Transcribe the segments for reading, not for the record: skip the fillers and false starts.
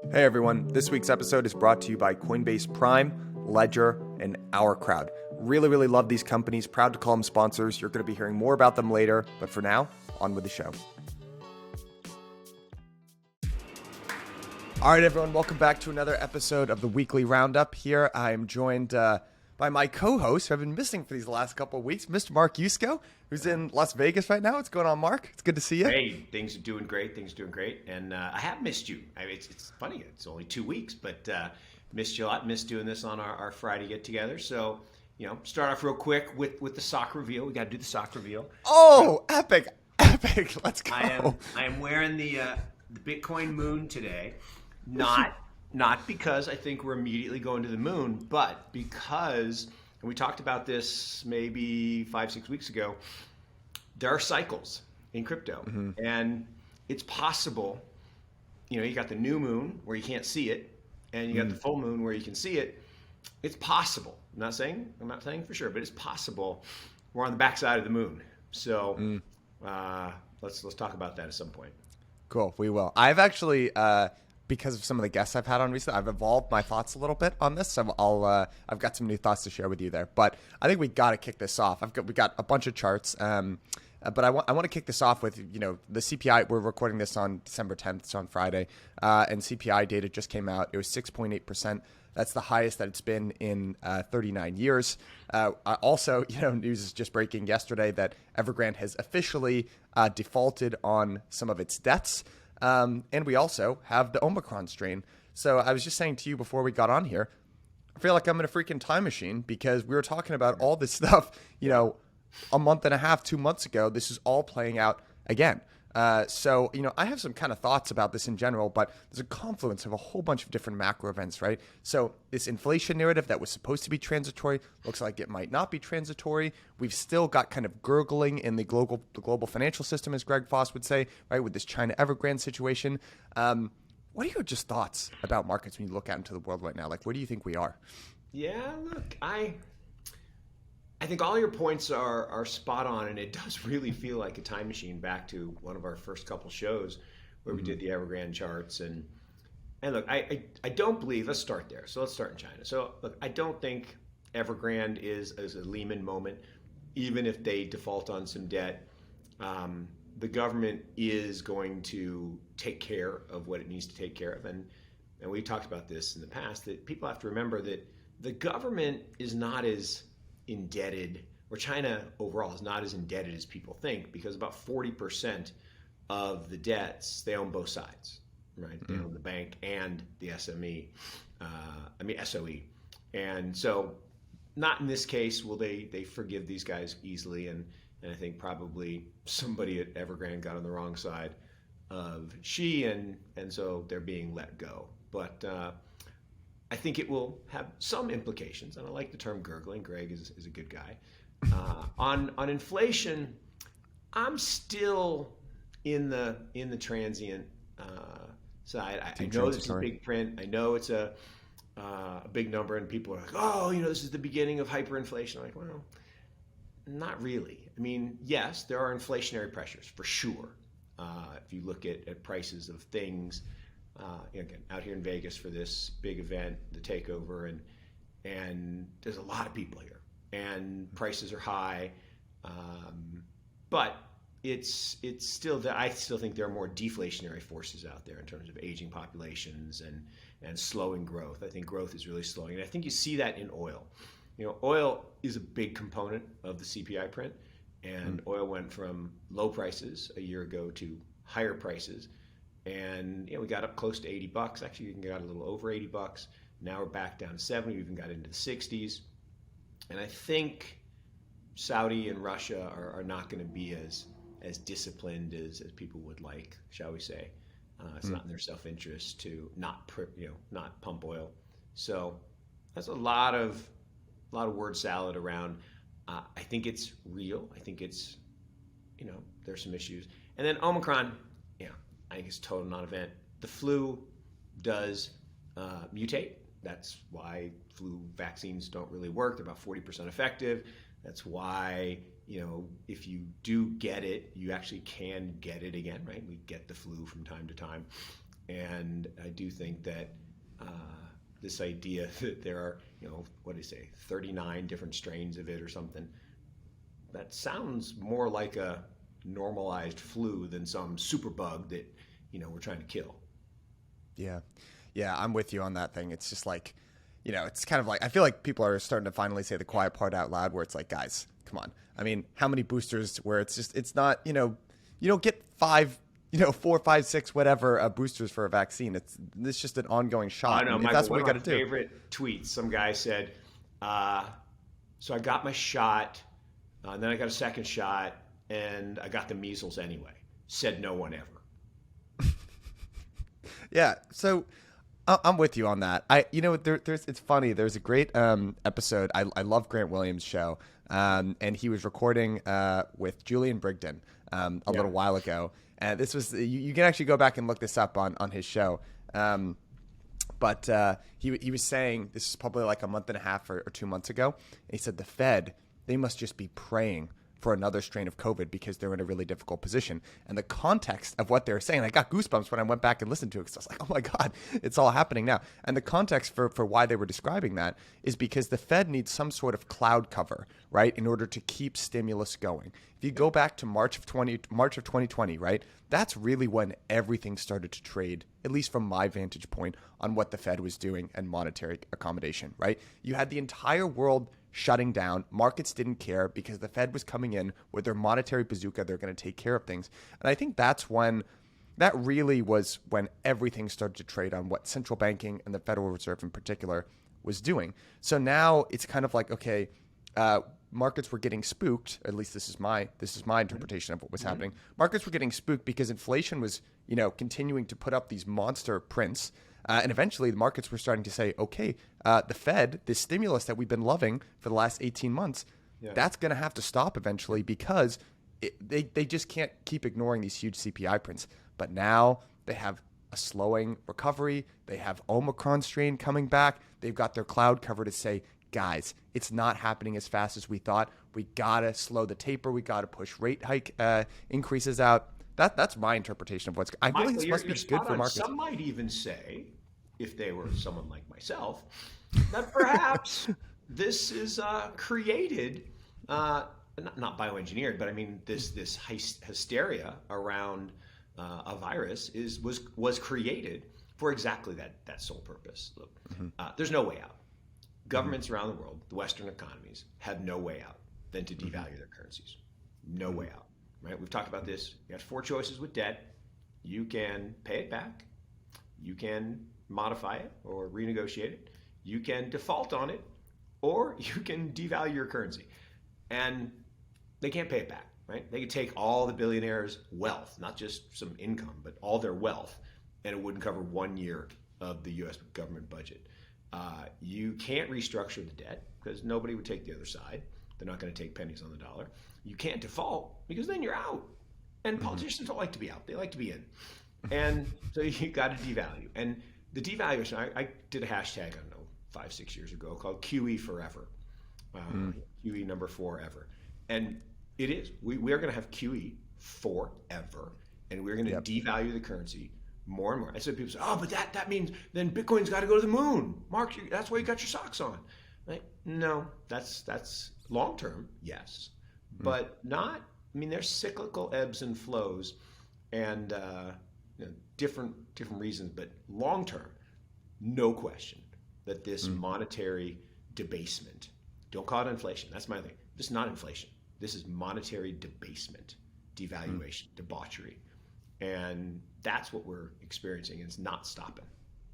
Hey everyone, this week's episode is brought to you by Coinbase Prime, Ledger, and Our Crowd. Really love these companies, proud to call them sponsors. You're going to be hearing more about them later, but for now, on with the show. All right, everyone, welcome back to another episode of the Weekly Roundup. Here I am joined by my co-host, who I've been missing for these last couple of weeks, Mr. Mark Yusko, who's in Las Vegas right now. What's going on, Mark? It's good to see you. Hey, things are doing great. And I have missed you. I mean, it's funny. It's only 2 weeks, but missed you a lot. Missed doing this on our Friday get-together. So, start off real quick with the sock reveal. We got to do the sock reveal. Oh, epic. Let's go. I am wearing the Bitcoin moon today. Not because I think we're immediately going to the moon, but because, and we talked about this maybe 5-6 weeks ago, there are cycles in crypto. Mm-hmm. And it's possible, you got the new moon where you can't see it, and you got the full moon where you can see it. It's possible. I'm not saying for sure, but it's possible we're on the backside of the moon. So let's talk about that at some point. Cool, we will. I've actually, because of some of the guests I've had on recently, I've evolved my thoughts a little bit on this. So I've got some new thoughts to share with you there. But I think we got to kick this off. We got a bunch of charts, but I want to kick this off with the CPI. We're recording this on December 10th. It's on Friday, and CPI data just came out. It was 6.8%. That's the highest that it's been in 39 years. Also, news is just breaking yesterday that Evergrande has officially defaulted on some of its debts. And we also have the Omicron strain. So I was just saying to you before we got on here, I feel like I'm in a freaking time machine because we were talking about all this stuff, a month and a half, 2 months ago. This is all playing out again. So I have some kind of thoughts about this in general, but there's a confluence of a whole bunch of different macro events, right? So this inflation narrative that was supposed to be transitory looks like it might not be transitory. We've still got kind of gurgling in the global financial system, as Greg Foss would say, right, with this China Evergrande situation. What are your just thoughts about markets when you look out into the world right now? Like, where do you think we are? Yeah, look, I think all your points are spot on, and it does really feel like a time machine back to one of our first couple shows where we did the Evergrande charts. And look, I don't believe, let's start there. So let's start in China. So look, I don't think Evergrande is a Lehman moment, even if they default on some debt. The government is going to take care of what it needs to take care of. And we talked about this in the past, that people have to remember that the government is not as indebted, or China overall is not as indebted as people think, because about 40% of the debts, they own both sides, right? They own the bank and the SOE. And so not in this case will they forgive these guys easily. And I think probably somebody at Evergrande got on the wrong side of Xi, and so they're being let go. But I think it will have some implications, and I like the term gurgling. Greg is a good guy. On inflation, I'm still in the transient side. I know this is a big print. I know it's a big number, and people are like, "Oh, this is the beginning of hyperinflation." I'm like, well, not really. I mean, yes, there are inflationary pressures for sure. If you look at prices of things. Again, out here in Vegas for this big event, the takeover, and there's a lot of people here, and prices are high, but it's still that I still think there are more deflationary forces out there in terms of aging populations and slowing growth. I think growth is really slowing, and I think you see that in oil. Oil is a big component of the CPI print, and oil went from low prices a year ago to higher prices. And we got up close to $80. Actually, we got a little over $80. Now we're back down to 70. We even got into the 60s. And I think Saudi and Russia are not going to be as disciplined as people would like, shall we say. It's not in their self-interest to not pump oil. So that's a lot of word salad around. I think it's real. I think it's there's some issues. And then Omicron. I think it's a total non-event. The flu does mutate. That's why flu vaccines don't really work. They're about 40% effective. That's why, if you do get it, you actually can get it again, right? We get the flu from time to time. And I do think that this idea that there are, what do you say, 39 different strains of it or something, that sounds more like a normalized flu than some super bug that, we're trying to kill. Yeah. Yeah, I'm with you on that thing. It's just like, it's kind of like, I feel like people are starting to finally say the quiet part out loud where it's like, guys, come on. I mean, how many boosters where it's not, you don't get 5, 4, 5, 6, whatever boosters for a vaccine. It's just an ongoing shot. I know, And Michael, that's what we one got of to my do. favorite tweets, some guy said, so I got my shot, and then I got a second shot, and I got the measles anyway. Said no one ever. Yeah. So I'm with you on that. It's funny. There's a great episode. I love Grant Williams' show. And he was recording with Julian Brigden a little while ago. And this was, you can actually go back and look this up on his show. But he was saying, this is probably like a month and a half or 2 months ago. And he said the Fed, they must just be praying for another strain of COVID because they're in a really difficult position. And the context of what they're saying, I got goosebumps when I went back and listened to it because I was like, oh my God, it's all happening now. And the context for why they were describing that is because the Fed needs some sort of cloud cover, right, in order to keep stimulus going. If you go back to March of 2020, right, that's really when everything started to trade, at least from my vantage point, on what the Fed was doing and monetary accommodation, right? You had the entire world shutting down. Markets didn't care because the Fed was coming in with their monetary bazooka. They're going to take care of things. And I think that really was when everything started to trade on what central banking and the Federal Reserve in particular was doing. So now it's kind of like, okay, markets were getting spooked. At least this is my interpretation of what was happening. Markets were getting spooked because inflation was, continuing to put up these monster prints. And eventually the markets were starting to say, okay, the Fed, this stimulus that we've been loving for the last 18 months, that's going to have to stop eventually because they just can't keep ignoring these huge CPI prints. But now they have a slowing recovery. They have Omicron strain coming back. They've got their cloud cover to say, guys, it's not happening as fast as we thought. We got to slow the taper. We got to push rate hike increases out. That's my interpretation of what's. I feel like this must be good for markets. Some might even say, if they were someone like myself, that perhaps this is created, not bioengineered, but I mean this hysteria around a virus was created for exactly that sole purpose. Look, there's no way out. Governments around the world, the Western economies, have no way out than to devalue their currencies. No way out. Right? We've talked about this. You have 4 choices with debt. You can pay it back. You can modify it or renegotiate it. You can default on it, or you can devalue your currency. And they can't pay it back, right? They could take all the billionaires' wealth, not just some income, but all their wealth, and it wouldn't cover 1 year of the U.S. government budget. You can't restructure the debt because nobody would take the other side. They're not going to take pennies on the dollar. You can't default because then you're out. And politicians don't like to be out. They like to be in. And so you got to devalue. And the devaluation, I did a hashtag, I don't know, 5, 6 years ago called QE forever. QE number 4 ever. And it is. We are going to have QE forever. And we're going to devalue the currency more and more. And so people say, oh, but that means then Bitcoin's got to go to the moon. Mark, that's why you got your socks on. Right? No, that's long term, yes. But not, I mean, there's cyclical ebbs and flows and different reasons, but long term, no question that this monetary debasement, don't call it inflation, that's my thing. This is not inflation. This is monetary debasement, devaluation, debauchery. And that's what we're experiencing, and it's not stopping.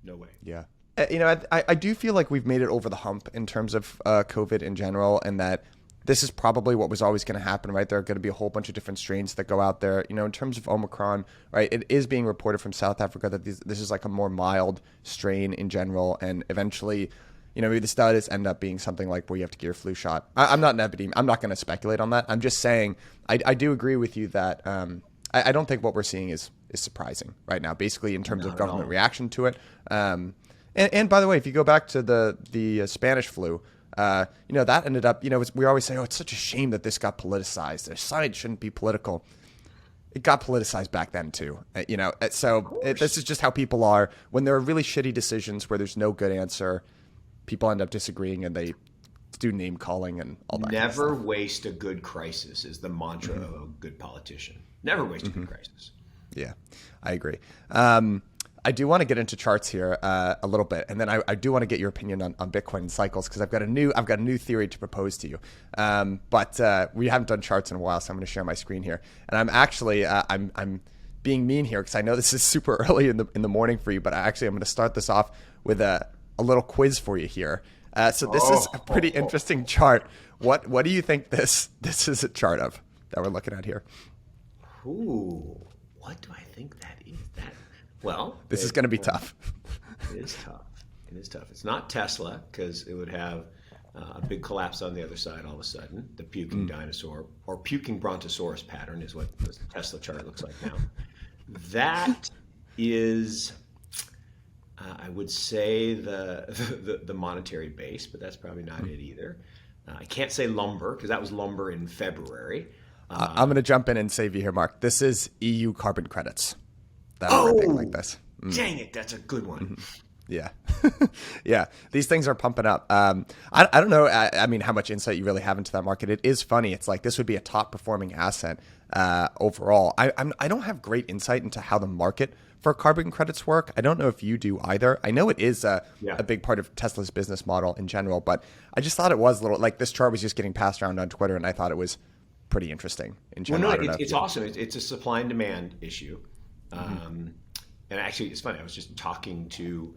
No way. Yeah. I do feel like we've made it over the hump in terms of COVID in general, and that this is probably what was always going to happen, right? There are going to be a whole bunch of different strains that go out there. In terms of Omicron, right, it is being reported from South Africa that this is like a more mild strain in general, and eventually, maybe the status end up being something like where you have to get your flu shot. I'm not an epidemiologist. I'm not going to speculate on that. I'm just saying I do agree with you that I don't think what we're seeing is surprising right now, basically in terms of government reaction to it. And by the way, if you go back to the Spanish flu, that ended up, we always say, oh, it's such a shame that this got politicized. Science shouldn't be political. it got politicized back then too. Course. This is just how people are when there are really shitty decisions where there's no good answer. People end up disagreeing and they do name calling and all that. Never kind of stuff. waste a good crisis is the mantra of a good politician. Never waste a good crisis. Yeah, I agree. I do want to get into charts here a little bit, and then I do want to get your opinion on Bitcoin and cycles because I've got a new theory to propose to you. But we haven't done charts in a while, so I'm going to share my screen here. And I'm actually I'm being mean here because I know this is super early in the morning for you, but I'm going to start this off with a little quiz for you here. So this is a pretty interesting chart. What do you think this is a chart of that we're looking at here? Ooh, what do I think that is? Well, this is going to be tough. It is tough. It is tough. It's not Tesla because it would have a big collapse on the other side all of a sudden. The puking dinosaur or puking brontosaurus pattern is what the Tesla chart looks like now. That is, I would say, the monetary base, but that's probably not it either. I can't say lumber because that was lumber in February. I'm going to jump in and save you here, Mark. This is EU carbon credits. That are ripping like this. Dang it, that's a good one. Yeah. Yeah. These things are pumping up. I don't know. I mean, how much insight you really have into that market. It is funny. It's like this would be a top performing asset overall. I don't have great insight into how the market for carbon credits work. I don't know if you do either. I know it is a big part of Tesla's business model in general, but I just thought it was a little like this chart was just getting passed around on Twitter, and I thought it was pretty interesting in general. Well, no, it's awesome. It's a supply and demand issue. And actually, it's funny. I was just talking to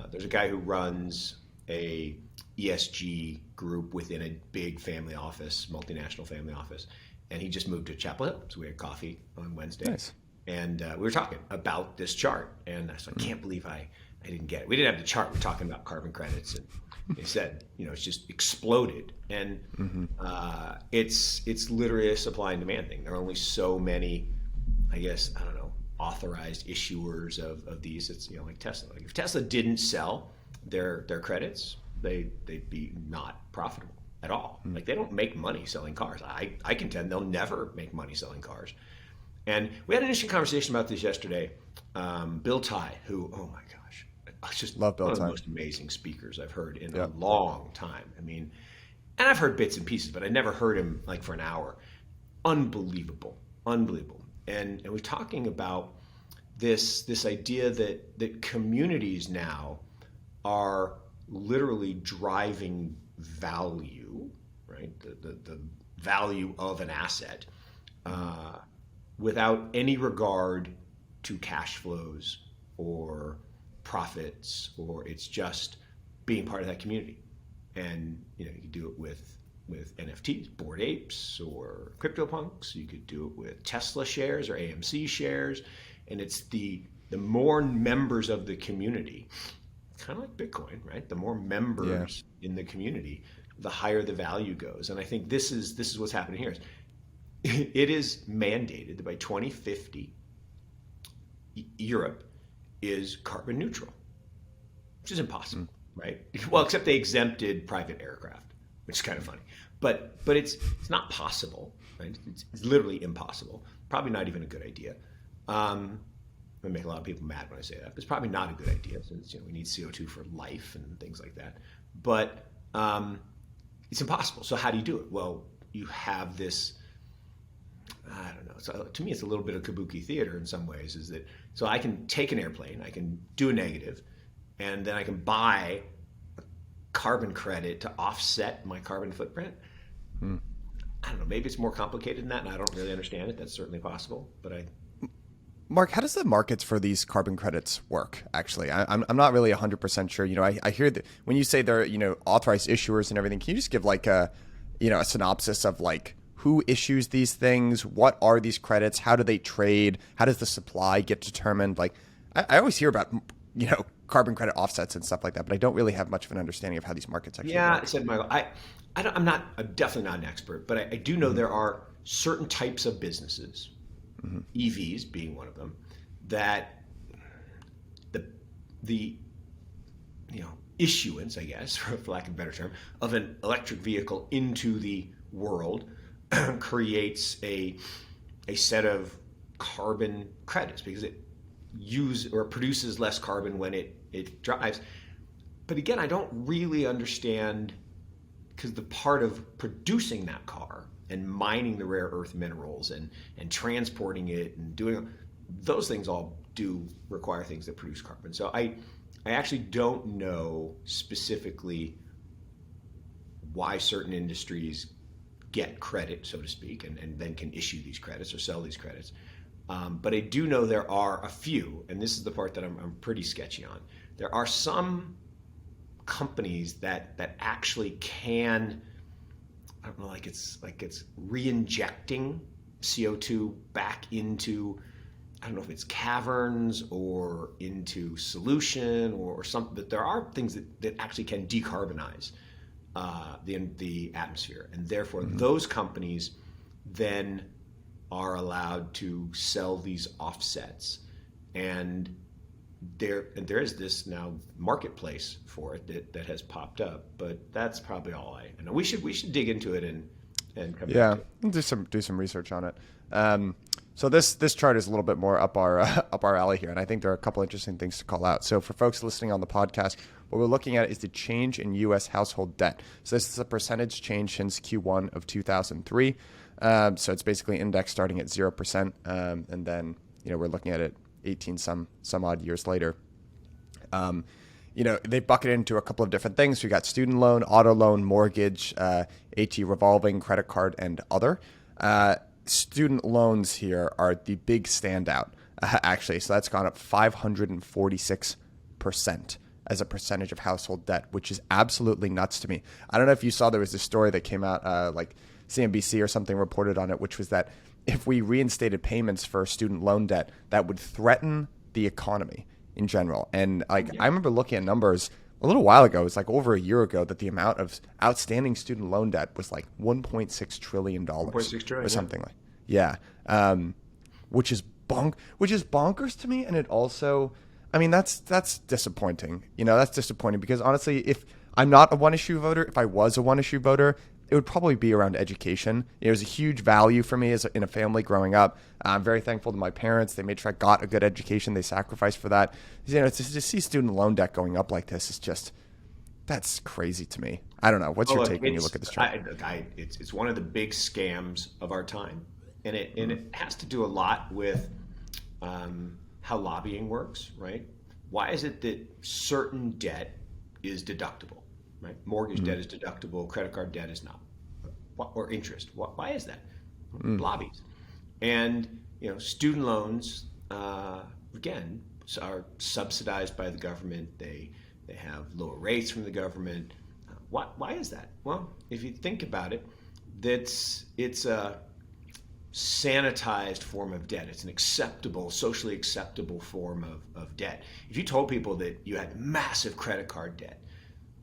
there's a guy who runs a ESG group within a big family office, multinational family office, and he just moved to Chapel Hill. So we had coffee on Wednesday, Nice. And we were talking about this chart. And I was like, I can't believe I didn't get it. We didn't have the chart. We're talking about carbon credits, and he said, it's just exploded, and it's literally a supply and demand thing. There are only so many, I guess, I don't know, authorized issuers of these. It's like Tesla. Like if Tesla didn't sell their credits, they'd be not profitable at all. Like they don't make money selling cars. I contend they'll never make money selling cars. And we had an interesting conversation about this yesterday. Bill Tye, who, oh my gosh, I just love Bill one Tye. of the most amazing speakers I've heard in a long time. I mean, and I've heard bits and pieces, but I never heard him like for an hour. Unbelievable. And we're talking about this idea that communities now are literally driving value, right? The value of an asset without any regard to cash flows or profits, or it's just being part of that community. And you could do it with NFTs, Bored Apes, or CryptoPunks. You could do it with Tesla shares or AMC shares. And it's the more members of the community, kind of like Bitcoin, right? The more members in the community, the higher the value goes. And I think this is what's happening here. It is mandated that by 2050, Europe is carbon neutral, which is impossible, right? Well, except they exempted private aircraft, which is kind of funny. But it's not possible, right? It's literally impossible. Probably not even a good idea. I'm gonna make a lot of people mad when I say that. But it's probably not a good idea since we need CO2 for life and things like that. But it's impossible. So how do you do it? Well, you have this. I don't know. So to me, it's a little bit of kabuki theater in some ways. Is that so? I can take an airplane, I can do a negative, and then I can buy a carbon credit to offset my carbon footprint. I don't know. Maybe it's more complicated than that, and I don't really understand it. That's certainly possible. But Mark, how does the markets for these carbon credits work? Actually, I'm not really 100% sure. I hear that when you say they're authorized issuers and everything. Can you just give like a synopsis of like who issues these things? What are these credits? How do they trade? How does the supply get determined? Like I always hear about carbon credit offsets and stuff like that, but I don't really have much of an understanding of how these markets actually work. I said, Michael, I'm definitely not an expert, but I do know there are certain types of businesses, EVs being one of them, that the issuance, I guess, for lack of a better term, of an electric vehicle into the world creates a a set of carbon credits because it produces less carbon when it drives. But again, I don't really understand, because the part of producing that car and mining the rare earth minerals and transporting it and doing those things all do require things that produce carbon. So I actually don't know specifically why certain industries get credit, so to speak, and then can issue these credits or sell these credits. But I do know there are a few, and this is the part that I'm pretty sketchy on. There are some companies that actually can, I don't know, like it's re-injecting CO2 back into, I don't know if it's caverns or into solution or something, but there are things that actually can decarbonize the atmosphere, and therefore those companies then are allowed to sell these offsets, and there is this now marketplace for it that has popped up. But that's probably all I know. We should dig into it and come back to it. do some research on it. So this chart is a little bit more up our alley here, and I think there are a couple interesting things to call out. So for folks listening on the podcast, what we're looking at is the change in U.S. household debt. So this is a percentage change since Q1 of 2003. So it's basically indexed starting at 0%, and then we're looking at it 18 some odd years later. They bucket it into a couple of different things. We got student loan, auto loan, mortgage, AT revolving, credit card, and other. Student loans here are the big standout, actually. So that's gone up 546% as a percentage of household debt, which is absolutely nuts to me. I don't know if you saw, there was this story that came out, like CNBC or something reported on it, which was that if we reinstated payments for student loan debt, that would threaten the economy in general. And I remember looking at numbers a little while ago, it was like over a year ago, that the amount of outstanding student loan debt was like $1.6 trillion. $1.6 trillion, or something which is bonkers to me. And it also, that's disappointing. That's disappointing because honestly, if I'm not a one-issue voter, if I was a one-issue voter, it would probably be around education. It was a huge value for me in a family growing up. I'm very thankful to my parents. They made sure I got a good education. They sacrificed for that. To see student loan debt going up like this is just, that's crazy to me. I don't know. What's your take when you look at this chart? It's one of the big scams of our time, and it has to do a lot with how lobbying works, right? Why is it that certain debt is deductible? Right? Mortgage debt is deductible, credit card debt is not, or interest. Why is that? Lobbies. And student loans, again, are subsidized by the government. They have lower rates from the government. Why is that? Well, if you think about it, it's a sanitized form of debt. It's an socially acceptable form of debt. If you told people that you had massive credit card debt,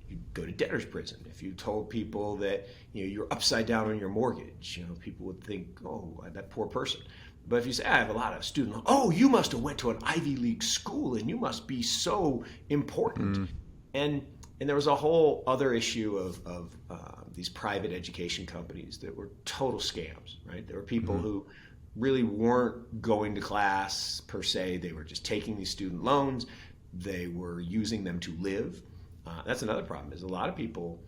you'd go to debtor's prison. If you told people that you're upside down on your mortgage, people would think, oh, that poor person. But if you say, I have a lot of student loans, oh, you must have went to an Ivy League school and you must be so important. And there was a whole other issue of these private education companies that were total scams, right? There were people who really weren't going to class per se. They were just taking these student loans. They were using them to live. That's another problem, is a lot of people,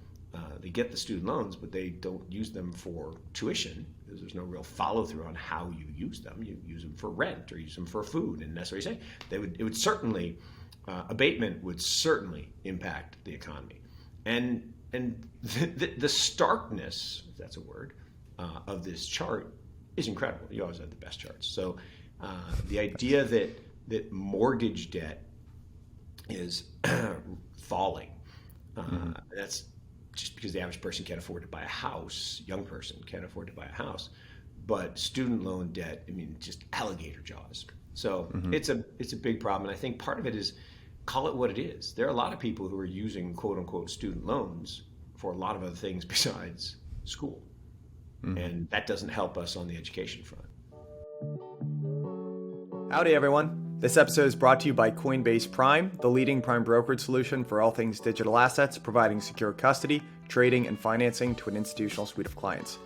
they get the student loans, but they don't use them for tuition because there's no real follow through on how you use them. You use them for rent or use them for food. And that's what you say. It would certainly, abatement would certainly impact the economy. And the starkness, if that's a word, of this chart is incredible. You always have the best charts. So the idea that mortgage debt is falling, that's just because the average person can't afford to buy a house, young person can't afford to buy a house. But student loan debt, just alligator jaws. So it's a big problem. And I think part of it is, call it what it is. There are a lot of people who are using quote unquote student loans for a lot of other things besides school. And that doesn't help us on the education front. Howdy, everyone. This episode is brought to you by Coinbase Prime, the leading prime brokerage solution for all things digital assets, providing secure custody, trading, and financing to an institutional suite of clients.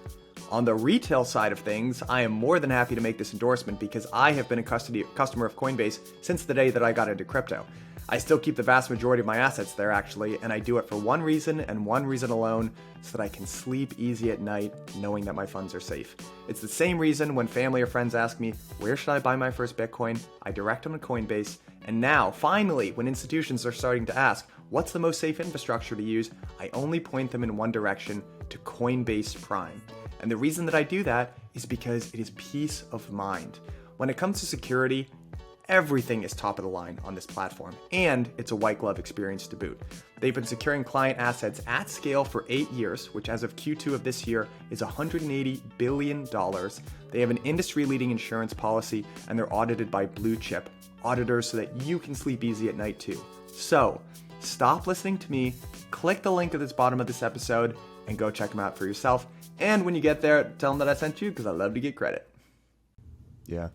On the retail side of things, I am more than happy to make this endorsement because I have been a customer of Coinbase since the day that I got into crypto. I still keep the vast majority of my assets there actually, and I do it for one reason and one reason alone, so that I can sleep easy at night knowing that my funds are safe. It's the same reason when family or friends ask me, where should I buy my first Bitcoin? I direct them to Coinbase, and now, finally, when institutions are starting to ask, what's the most safe infrastructure to use? I only point them in one direction, to Coinbase Prime. And the reason that I do that is because it is peace of mind. When it comes to security, everything is top of the line on this platform, and it's a white glove experience to boot. They've been securing client assets at scale for 8 years, which as of Q2 of this year is $180 billion. They have an industry-leading insurance policy, and they're audited by blue chip auditors so that you can sleep easy at night too. So, stop listening to me, click the link at the bottom of this episode, and go check them out for yourself. And when you get there, tell them that I sent you because I love to get credit. Yeah,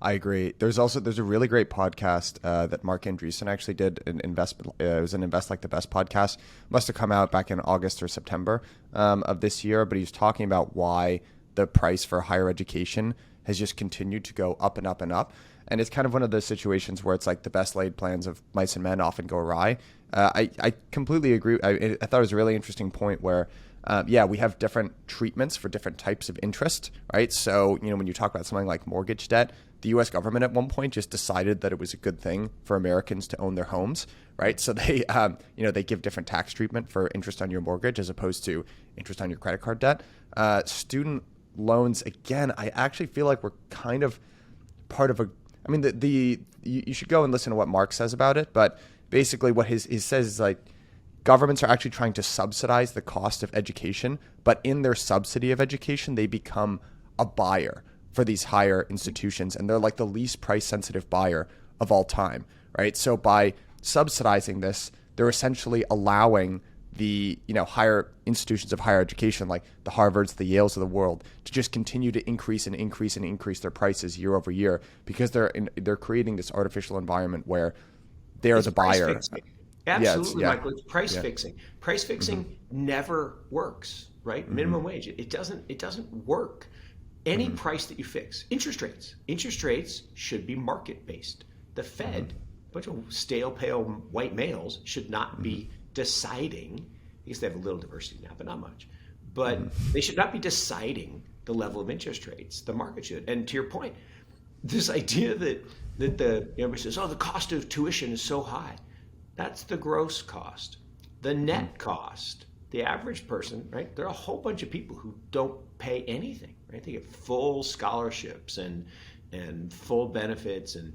I agree. There's a really great podcast that Mark Andreessen actually did, an investment. It was an Invest Like the Best podcast. Must have come out back in August or September of this year. But he's talking about why the price for higher education has just continued to go up and up and up. And it's kind of one of those situations where it's like the best laid plans of mice and men often go awry. I completely agree. I thought it was a really interesting point where we have different treatments for different types of interest, right? So, when you talk about something like mortgage debt, the U.S. government at one point just decided that it was a good thing for Americans to own their homes, right? So they, they give different tax treatment for interest on your mortgage as opposed to interest on your credit card debt. Student loans, again, I actually feel like we're kind of part of you should go and listen to what Mark says about it, but basically what he says is like, governments are actually trying to subsidize the cost of education, but in their subsidy of education, they become a buyer for these higher institutions, and they're like the least price-sensitive buyer of all time, right? So by subsidizing this, they're essentially allowing the higher institutions of higher education, like the Harvards, the Yales of the world, to just continue to increase and increase and increase their prices year over year because they're creating this artificial environment where they're the buyer. Absolutely, Michael. It's price fixing. Price fixing never works, right? Minimum wage. It doesn't work. Any price that you fix, interest rates should be market based. The Fed, a bunch of stale, pale white males, should not be deciding. I guess they have a little diversity now, but not much. But they should not be deciding the level of interest rates. The market should. And to your point, this idea that everybody says, the cost of tuition is so high. That's the gross cost. The net cost, the average person, right? There are a whole bunch of people who don't pay anything, right? They get full scholarships and full benefits, and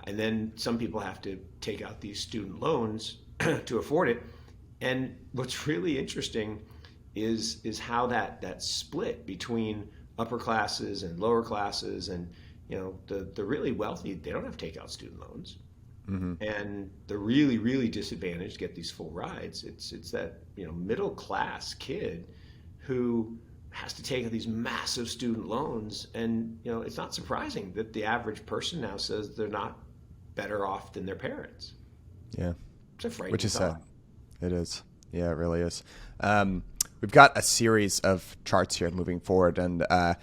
then some people have to take out these student loans to afford it. And what's really interesting is how that split between upper classes and lower classes, and the really wealthy, they don't have to take out student loans. And the really, really disadvantaged get these full rides. It's that middle class kid who has to take these massive student loans, and it's not surprising that the average person now says they're not better off than their parents. Yeah, it's a frightening which is thought. Sad. It is. Yeah, it really is. We've got a series of charts here moving forward, and I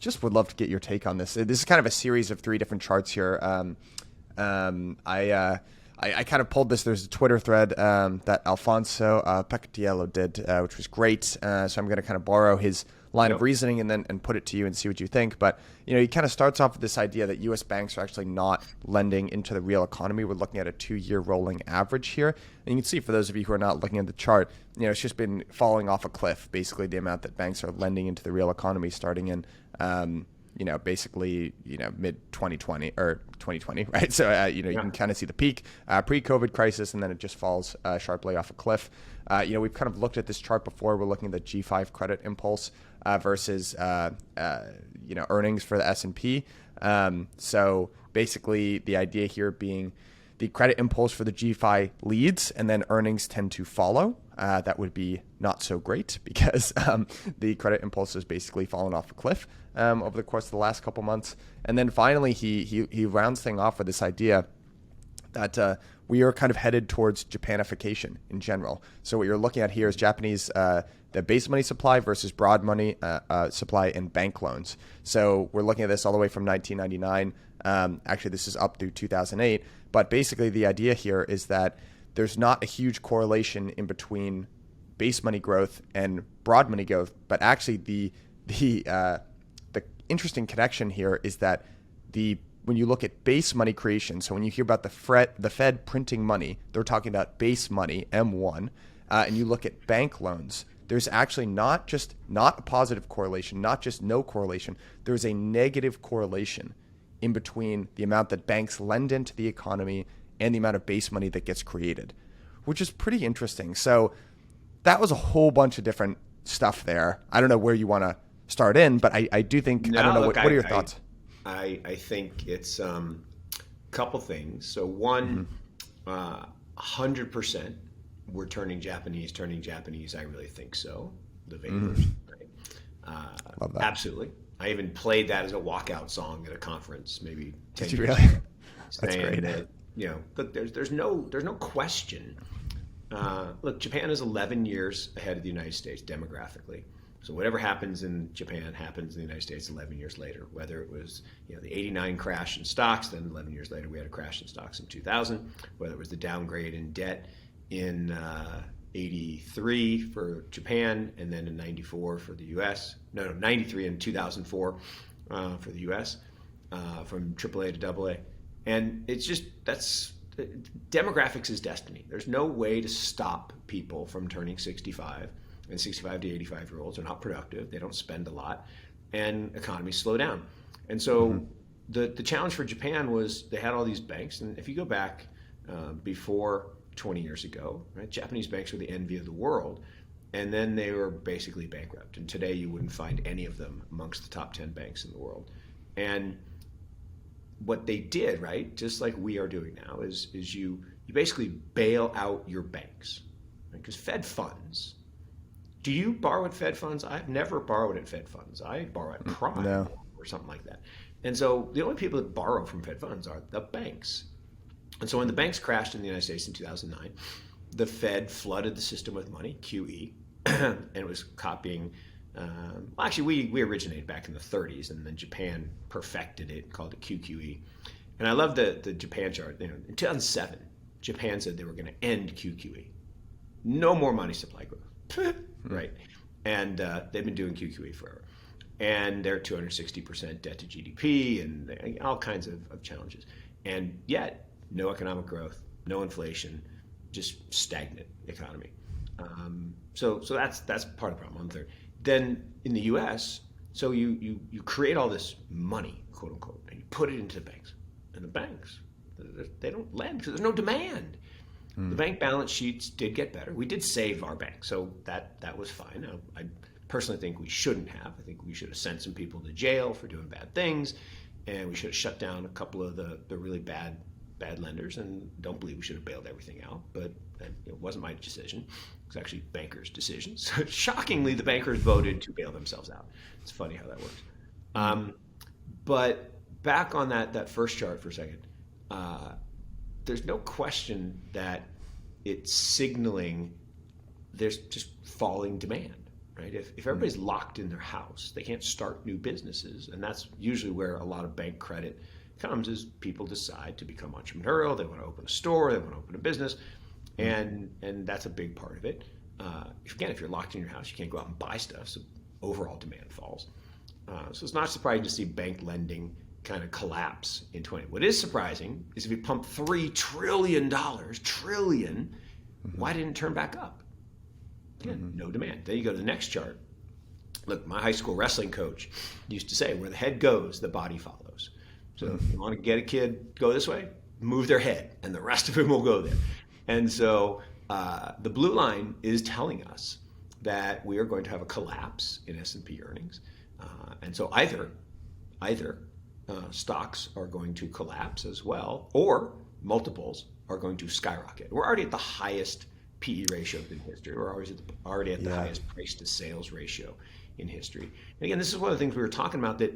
just would love to get your take on this. This is kind of a series of 3 different charts here. I kind of pulled this. There's a Twitter thread that Alfonso Pecatiello did, which was great. So I'm going to kind of borrow his line of reasoning and put it to you and see what you think. But he kind of starts off with this idea that U.S. banks are actually not lending into the real economy. We're looking at a 2-year rolling average here, and you can see for those of you who are not looking at the chart, it's just been falling off a cliff. Basically, the amount that banks are lending into the real economy starting in basically, mid 2020 or 2020, right? So, you can kind of see the peak pre-COVID crisis, and then it just falls sharply off a cliff. We've kind of looked at this chart before. We're looking at the G5 credit impulse versus, earnings for the S&P. So basically the idea here being the credit impulse for the G5 leads, and then earnings tend to follow. That would be not so great because the credit impulse has basically fallen off a cliff over the course of the last couple months. And then finally, he rounds things off with this idea that we are kind of headed towards Japanification in general. So what you're looking at here is Japanese the base money supply versus broad money supply in bank loans. So we're looking at this all the way from 1999. Actually, this is up through 2008. But basically, the idea here is that there's not a huge correlation in between base money growth and broad money growth, but actually the interesting connection here is that when you look at base money creation, so when you hear about the Fed printing money, they're talking about base money, M1, and you look at bank loans, there's actually not a positive correlation, not just no correlation, there's a negative correlation in between the amount that banks lend into the economy and the amount of base money that gets created, which is pretty interesting. So that was a whole bunch of different stuff there. I don't know where you want to start in, but I do think, I don't know, what are your thoughts? I think it's a couple things. So one, 100% we're turning Japanese. I really think so. The vapors, right? Love that. Absolutely. I even played that as a walkout song at a conference, maybe 10 Did you years really? ago. That's great. That, look, there's no question. Look, Japan is 11 years ahead of the United States demographically. So whatever happens in Japan happens in the United States 11 years later. Whether it was the '89 crash in stocks, then 11 years later we had a crash in stocks in 2000. Whether it was the downgrade in debt in '83 for Japan, and then in '94 for the U.S. No, '93 and 2004 for the U.S. From AAA to AA, and it's just demographics is destiny. There's no way to stop people from turning 65. And 65 to 85-year-olds are not productive. They don't spend a lot, and economies slow down. And so the challenge for Japan was they had all these banks. And if you go back before 20 years ago, right, Japanese banks were the envy of the world. And then they were basically bankrupt. And today you wouldn't find any of them amongst the top 10 banks in the world. And what they did, right, just like we are doing now, is you basically bail out your banks. Because Fed funds. Do you borrow at Fed funds? I've never borrowed at Fed funds. I borrow at Prime or something like that. And so the only people that borrow from Fed funds are the banks. And so when the banks crashed in the United States in 2009, the Fed flooded the system with money, QE, and it was copying. Actually, we originated back in the 30s, and then Japan perfected it, called it QQE. And I love the Japan chart. In 2007, Japan said they were going to end QQE. No more money supply growth. Right, and they've been doing QQE forever, and they're 260% debt to GDP, and all kinds of challenges, and yet no economic growth, no inflation, just stagnant economy. So that's part of the problem. On the third, then in the U.S., so you create all this money, quote unquote, and you put it into the banks, and the banks they don't lend because there's no demand. The bank balance sheets did get better. We did save our bank, so that was fine. I personally think we shouldn't have. I think we should have sent some people to jail for doing bad things, and we should have shut down a couple of the really bad lenders, and don't believe we should have bailed everything out. But it wasn't my decision. It was actually bankers' decisions. Shockingly, the bankers voted to bail themselves out. It's funny how that works. But back on that first chart for a second. There's no question that it's signaling there's just falling demand, right? If everybody's locked in their house, they can't start new businesses, and that's usually where a lot of bank credit comes, is people decide to become entrepreneurial, they want to open a store, they want to open a business, and that's a big part of it. If you're locked in your house, you can't go out and buy stuff, so overall demand falls. So it's not surprising to see bank lending kind of collapse in 20. What is surprising is if you pump $3 trillion, why didn't it turn back up? Again, no demand. Then you go to the next chart. Look, my high school wrestling coach used to say, where the head goes, the body follows. So if you want to get a kid go this way, move their head, and the rest of them will go there. And so the blue line is telling us that we are going to have a collapse in S&P earnings. And so either stocks are going to collapse as well, or multiples are going to skyrocket. We're already at the highest PE ratios in history. We're already at the highest price to sales ratio in history. And again, this is one of the things we were talking about, that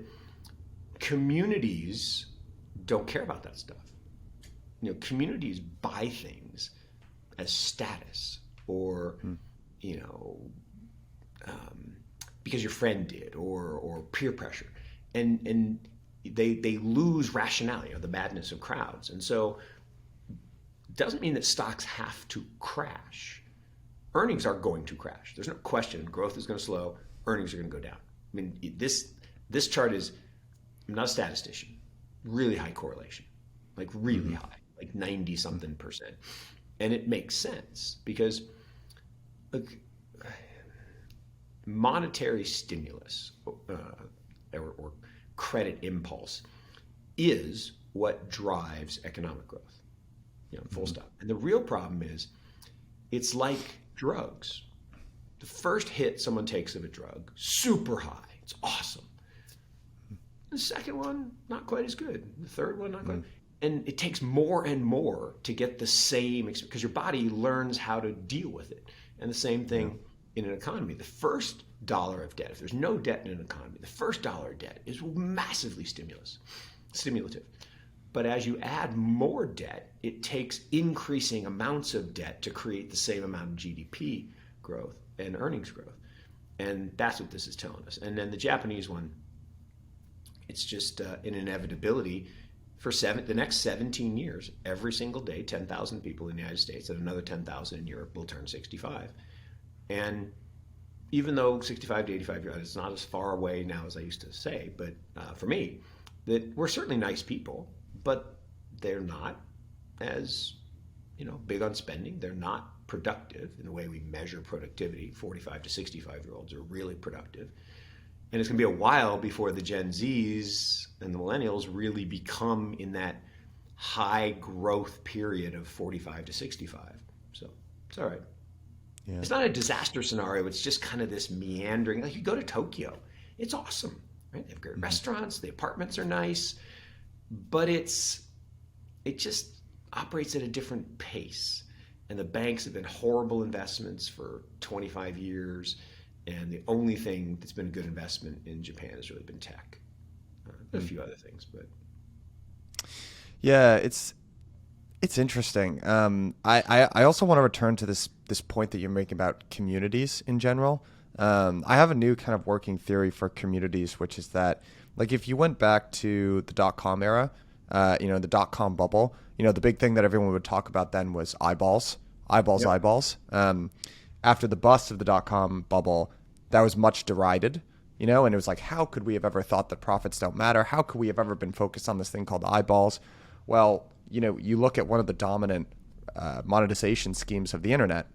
communities don't care about that stuff. communities buy things as status or, because your friend did or peer pressure. And they lose rationality, the madness of crowds. And so it doesn't mean that stocks have to crash. Earnings are going to crash. There's no question. Growth is going to slow. Earnings are going to go down. I mean, this chart is, I'm not a statistician, really high correlation, like really high, like 90 something percent. And it makes sense because look, monetary stimulus or credit impulse is what drives economic growth, full stop. And the real problem is it's like drugs. The first hit someone takes of a drug, super high, it's awesome. The second one, not quite as good. The third one, not quite. And it takes more and more to get the same experience because your body learns how to deal with it. And the same thing in an economy. The first dollar of debt, if there's no debt in an economy, the first dollar of debt is massively stimulative. But as you add more debt, it takes increasing amounts of debt to create the same amount of GDP growth and earnings growth. And that's what this is telling us. And then the Japanese one, it's just an inevitability for the next 17 years, every single day, 10,000 people in the United States and another 10,000 in Europe will turn 65. And even though 65 to 85 years old is not as far away now as I used to say, but for me, that we're certainly nice people, but they're not as big on spending. They're not productive in the way we measure productivity. 45 to 65-year-olds are really productive. And it's going to be a while before the Gen Zs and the millennials really become in that high growth period of 45 to 65. So it's all right. Yeah. It's not a disaster scenario. It's just kind of this meandering. Like you go to Tokyo, it's awesome, right? They have great restaurants. The apartments are nice, but it just operates at a different pace. And the banks have been horrible investments for 25 years. And the only thing that's been a good investment in Japan has really been tech. A few other things, but yeah, it's interesting. I also want to return to this point that you're making about communities in general. I have a new kind of working theory for communities, which is that like if you went back to the .com era, the .com bubble, the big thing that everyone would talk about then was eyeballs. After the bust of the .com bubble, that was much derided, and it was like, how could we have ever thought that profits don't matter? How could we have ever been focused on this thing called eyeballs? Well, you look at one of the dominant monetization schemes of the internet,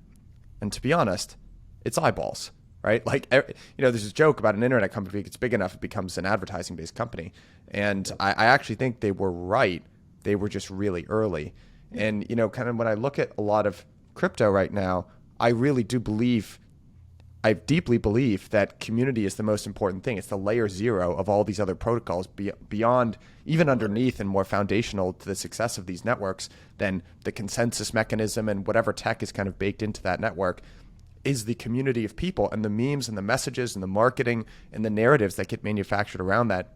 and to be honest, it's eyeballs, right? Like, there's this joke about an internet company, if it gets big enough, it becomes an advertising-based company. And I actually think they were right. They were just really early. And, kind of when I look at a lot of crypto right now, I deeply believe that community is the most important thing. It's the layer zero of all these other protocols beyond, even underneath and more foundational to the success of these networks than the consensus mechanism and whatever tech is kind of baked into that network is the community of people and the memes and the messages and the marketing and the narratives that get manufactured around that.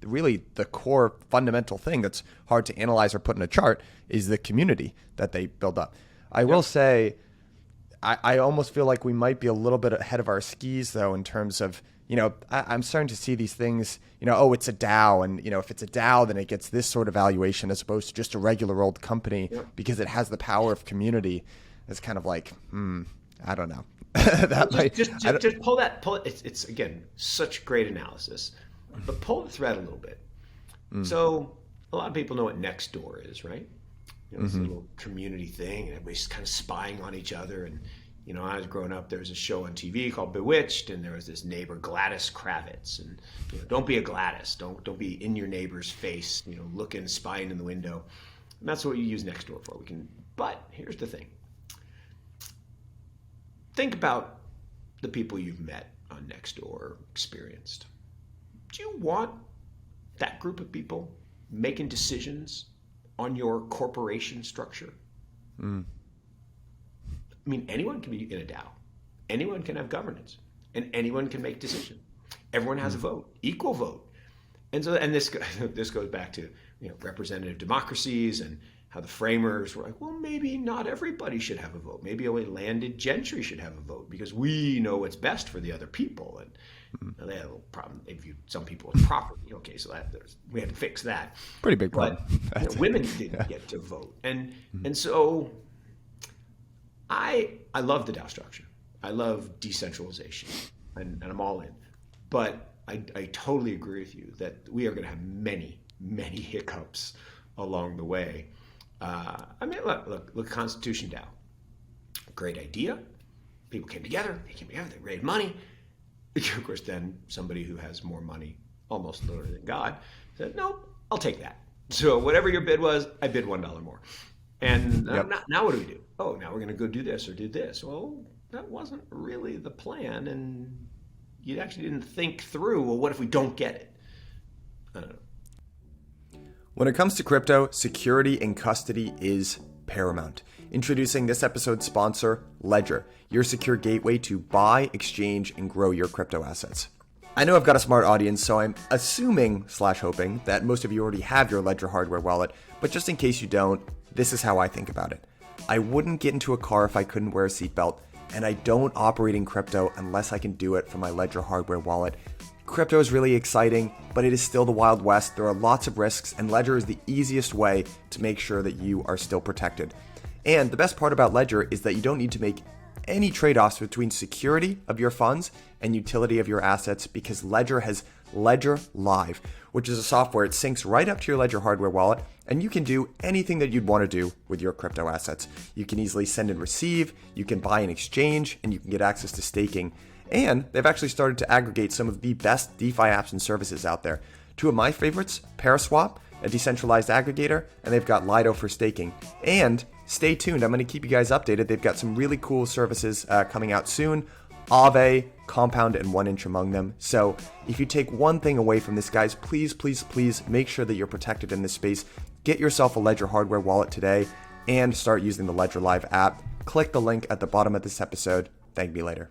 Really, the core fundamental thing that's hard to analyze or put in a chart is the community that they build up. I will say, I almost feel like we might be a little bit ahead of our skis, though, in terms of, I'm starting to see these things, it's a DAO. And, if it's a DAO, then it gets this sort of valuation as opposed to just a regular old company because it has the power of community. It's kind of like, I don't know. Just pull it. It's, again, such great analysis. But pull the thread a little bit. So a lot of people know what Nextdoor is, right? This little community thing, and everybody's kind of spying on each other. And, I was growing up, there was a show on TV called Bewitched, and there was this neighbor, Gladys Kravitz. And, don't be a Gladys. Don't be in your neighbor's face, looking, spying in the window. And that's what you use Nextdoor for. But here's the thing. Think about the people you've met on Nextdoor or experienced. Do you want that group of people making decisions on your corporation structure? I mean, anyone can be in a DAO. Anyone can have governance, and anyone can make decisions. Everyone has a vote, equal vote. And so, this goes back to representative democracies and how the framers were like, well, maybe not everybody should have a vote. Maybe only landed gentry should have a vote because we know what's best for the other people. And they had a little problem. They viewed some people as property. Okay, so we had to fix that. Pretty big problem. But women didn't get to vote, and so I love the DAO structure. I love decentralization, and I'm all in. But I totally agree with you that we are going to have many hiccups along the way. I mean, look, Constitution DAO, great idea. People came together. They raised money. Of course, then somebody who has more money, almost literally than God, said, "Nope, I'll take that." So whatever your bid was, I bid $1 more. And now what do we do? Oh, now we're going to go do this or do this. Well, that wasn't really the plan, and you actually didn't think through, well, what if we don't get it? I don't know. When it comes to crypto, security and custody is paramount. Introducing this episode's sponsor, Ledger, your secure gateway to buy, exchange, and grow your crypto assets. I know I've got a smart audience, so I'm assuming/hoping that most of you already have your Ledger hardware wallet, but just in case you don't, this is how I think about it. I wouldn't get into a car if I couldn't wear a seatbelt, and I don't operate in crypto unless I can do it from my Ledger hardware wallet. Crypto is really exciting, but it is still the Wild West. There are lots of risks, and Ledger is the easiest way to make sure that you are still protected. And the best part about Ledger is that you don't need to make any trade-offs between security of your funds and utility of your assets because Ledger has Ledger Live, which is a software. It syncs right up to your Ledger hardware wallet, and you can do anything that you'd want to do with your crypto assets. You can easily send and receive, you can buy and exchange, and you can get access to staking. And they've actually started to aggregate some of the best DeFi apps and services out there. Two of my favorites, Paraswap, a decentralized aggregator, and they've got Lido for staking. And stay tuned, I'm going to keep you guys updated. They've got some really cool services coming out soon. Aave, Compound, and 1inch among them. So if you take one thing away from this, guys, please make sure that you're protected in this space. Get yourself a Ledger hardware wallet today and start using the Ledger Live app. Click the link at the bottom of this episode. Thank me later.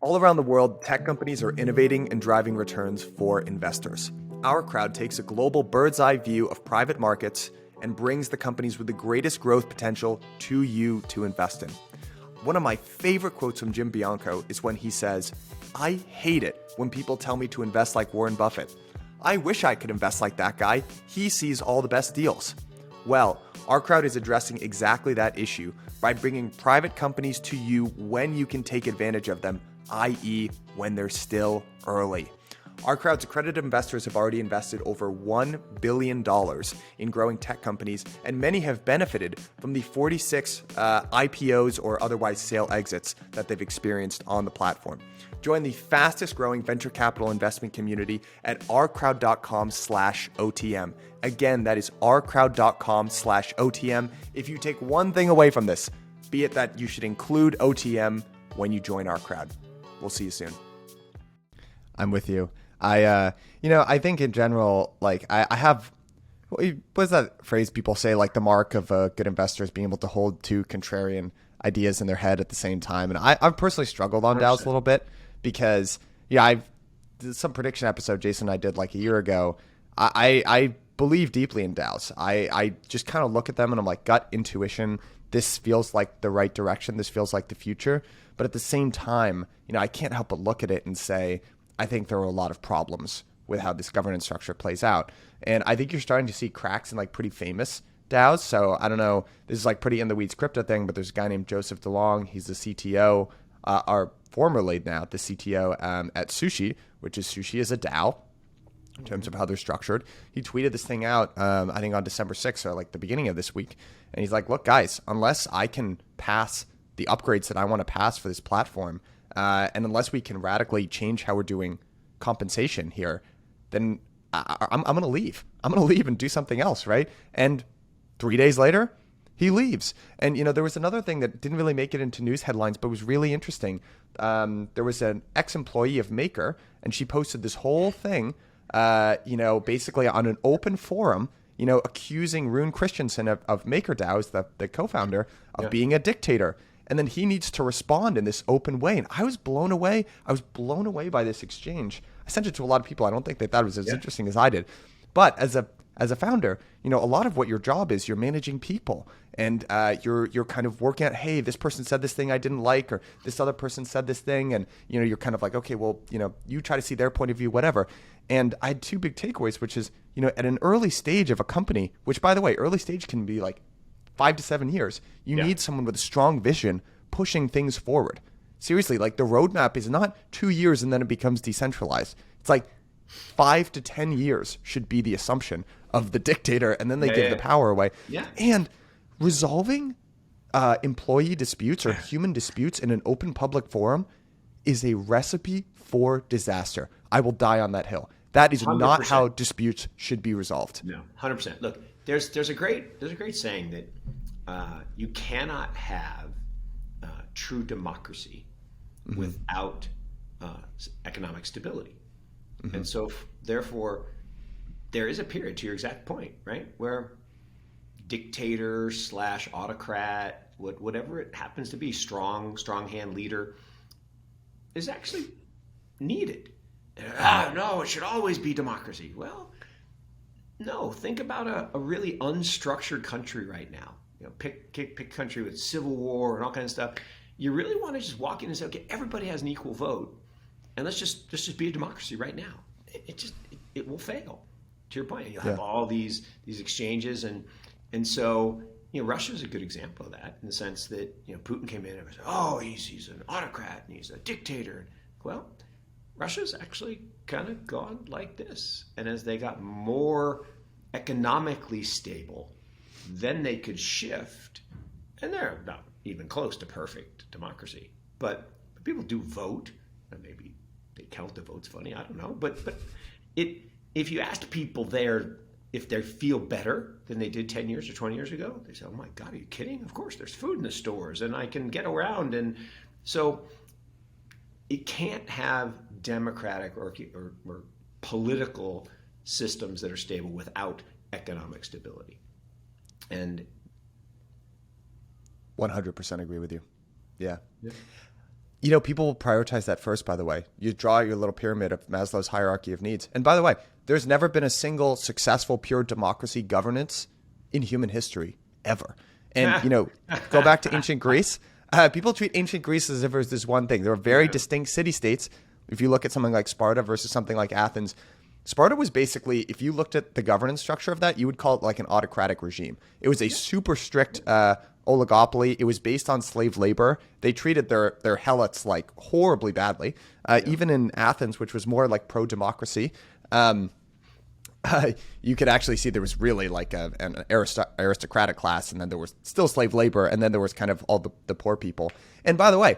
All around the world, tech companies are innovating and driving returns for investors. Our Crowd takes a global bird's eye view of private markets and brings the companies with the greatest growth potential to you to invest in. One of my favorite quotes from Jim Bianco is when he says, "I hate it when people tell me to invest like Warren Buffett. I wish I could invest like that guy. He sees all the best deals." Well, Our Crowd is addressing exactly that issue by bringing private companies to you when you can take advantage of them, i.e. when they're still early. Our Crowd's accredited investors have already invested over $1 billion in growing tech companies, and many have benefited from the 46 IPOs or otherwise sale exits that they've experienced on the platform. Join the fastest growing venture capital investment community at ourcrowd.com/OTM. Again, that is ourcrowd.com/OTM. If you take one thing away from this, be it that you should include OTM when you join Our Crowd. We'll see you soon. I'm with you. I think in general, like I have, what's that phrase people say, like the mark of a good investor is being able to hold two contrarian ideas in their head at the same time. And I've personally struggled on 100%. DAOs a little bit because, I've some prediction episode Jason and I did like a year ago. I believe deeply in DAOs. I just kind of look at them and I'm like, gut intuition, this feels like the right direction. This feels like the future. But at the same time, I can't help but look at it and say, I think there are a lot of problems with how this governance structure plays out. And I think you're starting to see cracks in like pretty famous DAOs. So I don't know, this is like pretty in the weeds crypto thing, but there's a guy named Joseph DeLong. He's the CTO, or formerly now the CTO at Sushi, which is Sushi is a DAO in terms of how they're structured. He tweeted this thing out, I think on December 6th or like the beginning of this week. And he's like, look, guys, unless I can pass the upgrades that I want to pass for this platform, and unless we can radically change how we're doing compensation here, then I'm going to leave. I'm going to leave and do something else, right? And 3 days later, he leaves. And, there was another thing that didn't really make it into news headlines, but was really interesting. There was an ex-employee of Maker, and she posted this whole thing, basically on an open forum, accusing Rune Christensen of MakerDAO, the co-founder, of being a dictator. And then he needs to respond in this open way. And I was blown away. I was blown away by this exchange. I sent it to a lot of people. I don't think they thought it was as interesting as I did. But as a as a founder, a lot of what your job is, you're managing people, and you're kind of working at, hey, this person said this thing I didn't like, or this other person said this thing, and you're kind of like, okay, well, you try to see their point of view, whatever. And I had two big takeaways, which is, at an early stage of a company, which, by the way, early stage can be like 5 to 7 years, you need someone with a strong vision pushing things forward. Seriously, like the roadmap is not 2 years and then it becomes decentralized. It's like 5 to 10 years should be the assumption of the dictator, and then they give the power away. Yeah. And resolving employee disputes or human disputes in an open public forum is a recipe for disaster. I will die on that hill. That is 100%. Not how disputes should be resolved. No, 100%. Look, there's a great saying that you cannot have true democracy without economic stability. And so therefore there is a period, to your exact point, right, where dictator / autocrat, whatever it happens to be, strong hand leader, is actually needed. No, it should always be democracy. Well, no, think about a really unstructured country right now. Pick country with civil war and all kinds of stuff. You really want to just walk in and say, okay, everybody has an equal vote, and let's just be a democracy right now. It will fail. To your point, you'll have all these exchanges, and so Russia is a good example of that, in the sense that Putin came in and was, oh, he's an autocrat and he's a dictator. Well, Russia's actually kind of gone like this, and as they got more economically stable, then they could shift, and they're not even close to perfect democracy, but people do vote, and maybe they count the votes funny, I don't know, but if you asked people there if they feel better than they did 10 years or 20 years ago, they say, oh my God, are you kidding? Of course, there's food in the stores and I can get around. And so it can't have democratic or political systems that are stable without economic stability. And 100% agree with you. Yeah. People will prioritize that first, by the way. You draw your little pyramid of Maslow's hierarchy of needs. And by the way, there's never been a single successful pure democracy governance in human history, ever. And, go back to ancient Greece. People treat ancient Greece as if it was this one thing. There were very distinct city-states. If you look at something like Sparta versus something like Athens, Sparta was basically, if you looked at the governance structure of that, you would call it like an autocratic regime. It was a super strict oligopoly. It was based on slave labor. They treated their helots like horribly badly. Even in Athens, which was more like pro-democracy, you could actually see there was really like an aristocratic class, and then there was still slave labor, and then there was kind of all the poor people. And by the way,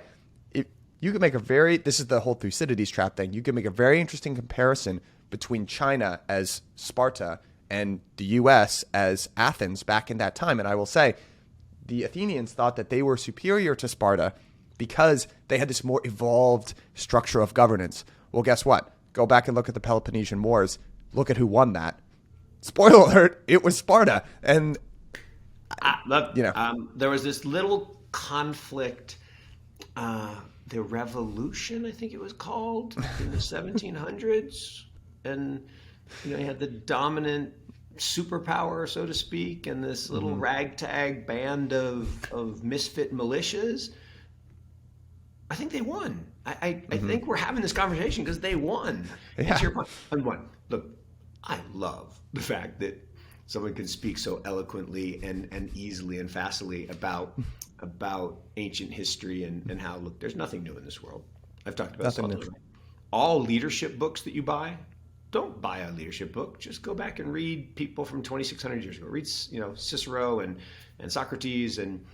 you could make this is the whole Thucydides trap thing. You could make a very interesting comparison between China as Sparta and the US as Athens back in that time. And I will say, the Athenians thought that they were superior to Sparta because they had this more evolved structure of governance. Well, guess what? Go back and look at the Peloponnesian Wars. Look at who won that. Spoiler alert, it was Sparta. And, there was this little conflict, the Revolution, I think it was called, in the 1700s. And, you had the dominant superpower, so to speak, and this little ragtag band of misfit militias. I think they won. I think we're having this conversation because they won. Yeah. To your point, look, I love the fact that someone can speak so eloquently and easily and fastly about ancient history and how, look, there's nothing new in this world. I've talked about this all leadership books that you buy. Don't buy a leadership book. Just go back and read people from 2,600 years ago. Read, Cicero and Socrates and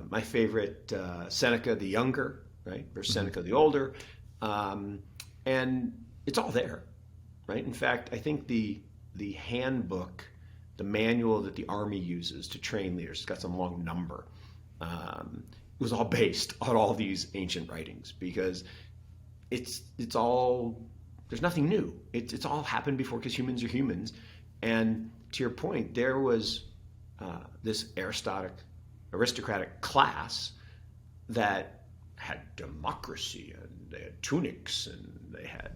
my favorite, Seneca the Younger, right, versus Seneca the Older, and it's all there, right? In fact, I think the handbook, the manual that the Army uses to train leaders, it's got some long number. It was all based on all these ancient writings because it's all. There's nothing new. It's all happened before because humans are humans. And to your point, there was this aristocratic class that had democracy, and they had tunics, and they had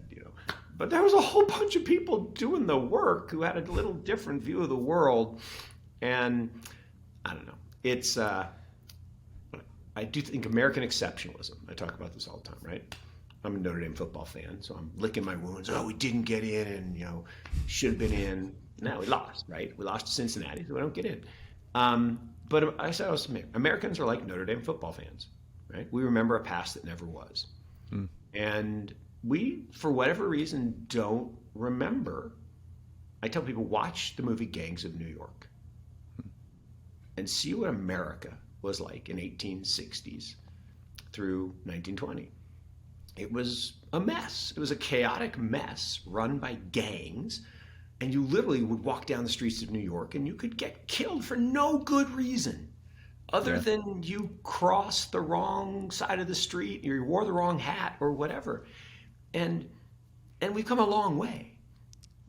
But there was a whole bunch of people doing the work who had a little different view of the world. And I don't know. It's, I do think American exceptionalism. I talk about this all the time, right? I'm a Notre Dame football fan, so I'm licking my wounds. Oh, we didn't get in and, should have been in. No, we lost, right? We lost to Cincinnati, so we don't get in. But I said, Americans are like Notre Dame football fans, right? We remember a past that never was. And we, for whatever reason, don't remember. I tell people, watch the movie Gangs of New York and see what America was like in 1860s through 1920. It was a mess. It was a chaotic mess run by gangs. And you literally would walk down the streets of New York and you could get killed for no good reason other than you crossed the wrong side of the street or you wore the wrong hat or whatever. And we've come a long way.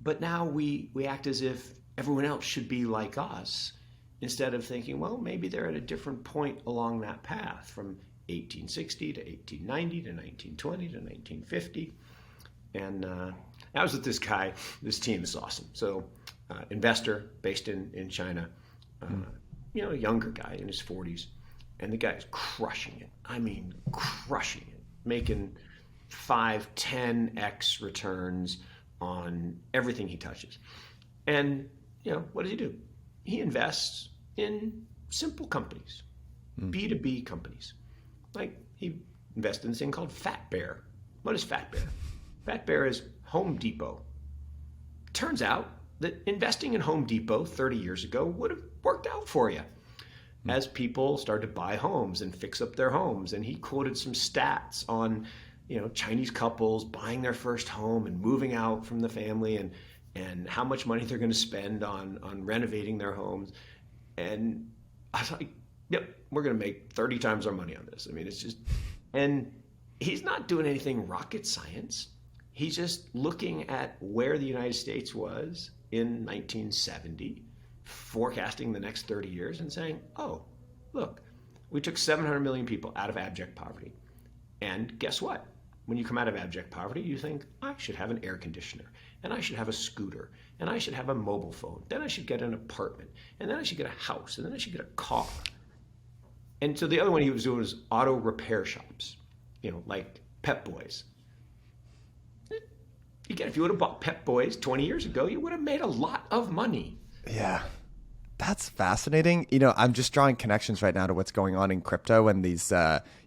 But now we act as if everyone else should be like us instead of thinking, well, maybe they're at a different point along that path from 1860 to 1890 to 1920 to 1950. And I was with this guy. This team is awesome. So investor based in China, a younger guy in his 40s. And the guy's crushing it. I mean, crushing it. Making 5, 10x returns on everything he touches. And, what does he do? He invests in simple companies, B2B companies. Like he invested in this thing called Fat Bear. What is Fat Bear? Fat Bear is Home Depot. Turns out that investing in Home Depot 30 years ago would have worked out for you as people started to buy homes and fix up their homes. And he quoted some stats on, Chinese couples buying their first home and moving out from the family and how much money they're going to spend on renovating their homes. And I was like, yep, we're going to make 30 times our money on this. I mean, it's just, and he's not doing anything rocket science. He's just looking at where the United States was in 1970, forecasting the next 30 years and saying, oh, look, we took 700 million people out of abject poverty. And guess what? When you come out of abject poverty, you think, I should have an air conditioner, and I should have a scooter, and I should have a mobile phone. Then I should get an apartment, and then I should get a house, and then I should get a car. And so the other one he was doing was auto repair shops, like Pep Boys. Again, if you would have bought Pep Boys 20 years ago, you would have made a lot of money. Yeah. That's fascinating. I'm just drawing connections right now to what's going on in crypto and these,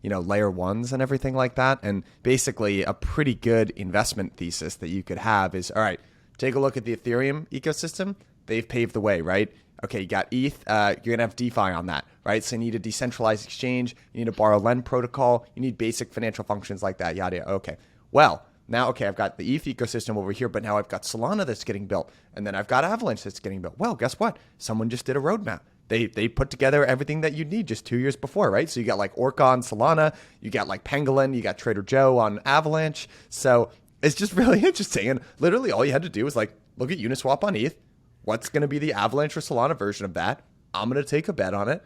layer ones and everything like that. And basically a pretty good investment thesis that you could have is, all right, take a look at the Ethereum ecosystem. They've paved the way, right? Okay, you got ETH. You're going to have DeFi on that, right? So you need a decentralized exchange. You need a borrow-lend protocol. You need basic financial functions like that, yada, yada. Okay, well, now, I've got the ETH ecosystem over here, but now I've got Solana that's getting built. And then I've got Avalanche that's getting built. Well, guess what? Someone just did a roadmap. They put together everything that you need just 2 years before, right? So you got like Orca on Solana, you got like Pangolin, you got Trader Joe on Avalanche. So it's just really interesting. And literally all you had to do was like, look at Uniswap on ETH. What's going to be the Avalanche or Solana version of that? I'm going to take a bet on it.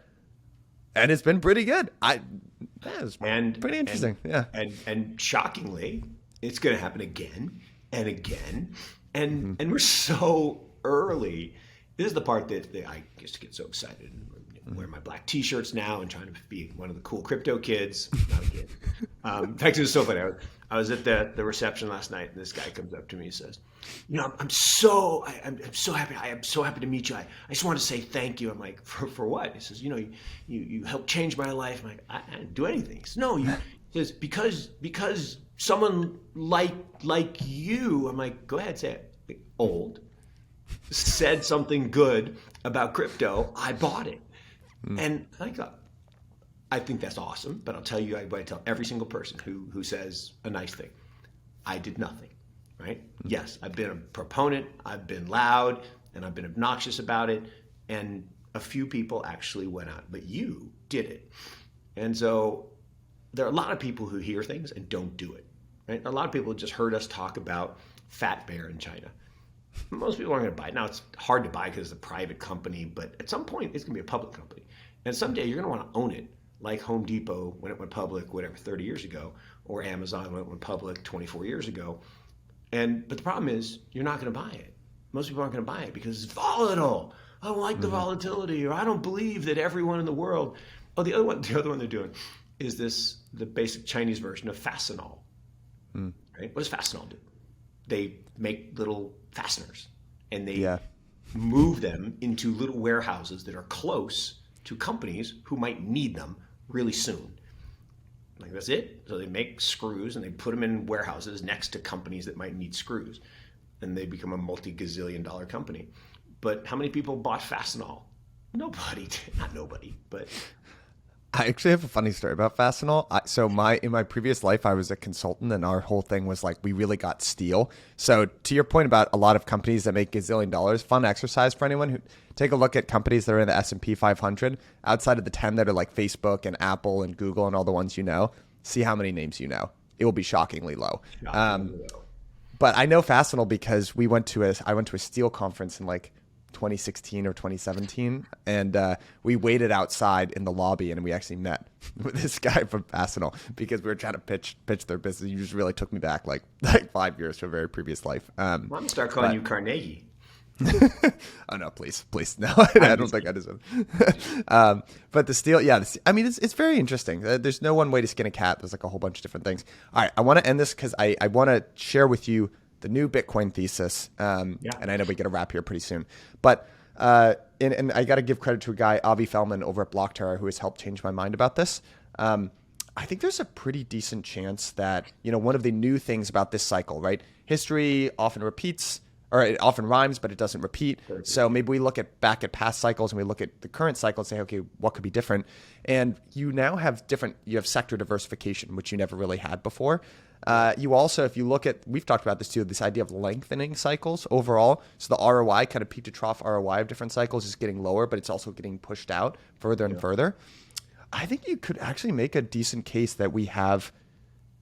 And it's been pretty good. It's pretty interesting. And shockingly, it's going to happen again and again. And we're so early. This is the part that I just get so excited and wear my black T-shirts now and trying to be one of the cool crypto kids. Not a kid. In fact, it was so funny. I was at the reception last night, and this guy comes up to me and says, I'm so happy. I am so happy to meet you. I just want to say thank you. I'm like, for what? He says, you helped change my life. I'm like, I didn't do anything. He says, no, he says, because someone like you, I'm like, go ahead, say it. Like, old, said something good about crypto, I bought it. And I think that's awesome, but I'll tell you, I tell every single person who says a nice thing, I did nothing, right? Yes, I've been a proponent, I've been loud, and I've been obnoxious about it, and a few people actually went out, but you did it. And so there are a lot of people who hear things and don't do it, right? A lot of people just heard us talk about Fat Bear in China. Most people aren't going to buy it. Now, it's hard to buy because it's a private company, but at some point, it's going to be a public company. And someday, you're going to want to own it, like Home Depot when it went public, 30 years ago, or Amazon when it went public 24 years ago. But the problem is you're not going to buy it. Most people aren't going to buy it because it's volatile. I don't like the volatility, or I don't believe that everyone in the world. Oh, the other one they're doing is the basic Chinese version of Fastenal. Right? What does Fastenal do? They make little fasteners, and they move them into little warehouses that are close to companies who might need them really soon. Like, that's it. So they make screws and they put them in warehouses next to companies that might need screws, and they become a multi-gazillion dollar company. But how many people bought Fastenal? Nobody. Not nobody, but I actually have a funny story about Fastenal. In my previous life, I was a consultant, and our whole thing was like, we really got steel. So to your point about a lot of companies that make gazillion dollars, fun exercise for anyone who take a look at companies that are in the S&P 500 outside of the 10 that are like Facebook and Apple and Google and all the ones you know. See how many names you know. It will be shockingly low. But I know Fastenal because I went to a steel conference in like 2016 or 2017, and we waited outside in the lobby, and we actually met with this guy from Fastenal because we were trying to pitch their business. You just really took me back like 5 years to a very previous life. I'm gonna start calling you Carnegie. Oh no, please no, I don't think I deserve. But the steel, I mean, it's very interesting. There's no one way to skin a cat. There's like a whole bunch of different things. All right, I want to end this because I want to share with you the new Bitcoin thesis. And I know we get a wrap here pretty soon. But and I got to give credit to a guy, Avi Feldman over at Blockterra, who has helped change my mind about this. I think there's a pretty decent chance that, one of the new things about this cycle, right? History often repeats, or it often rhymes, but it doesn't repeat. So maybe we look back at past cycles and we look at the current cycle and say, okay, what could be different? And you now have sector diversification, which you never really had before. You also, if you look at, we've talked about this too, this idea of lengthening cycles overall. So the ROI, kind of peak to trough ROI of different cycles, is getting lower, but it's also getting pushed out further and further. I think you could actually make a decent case that we have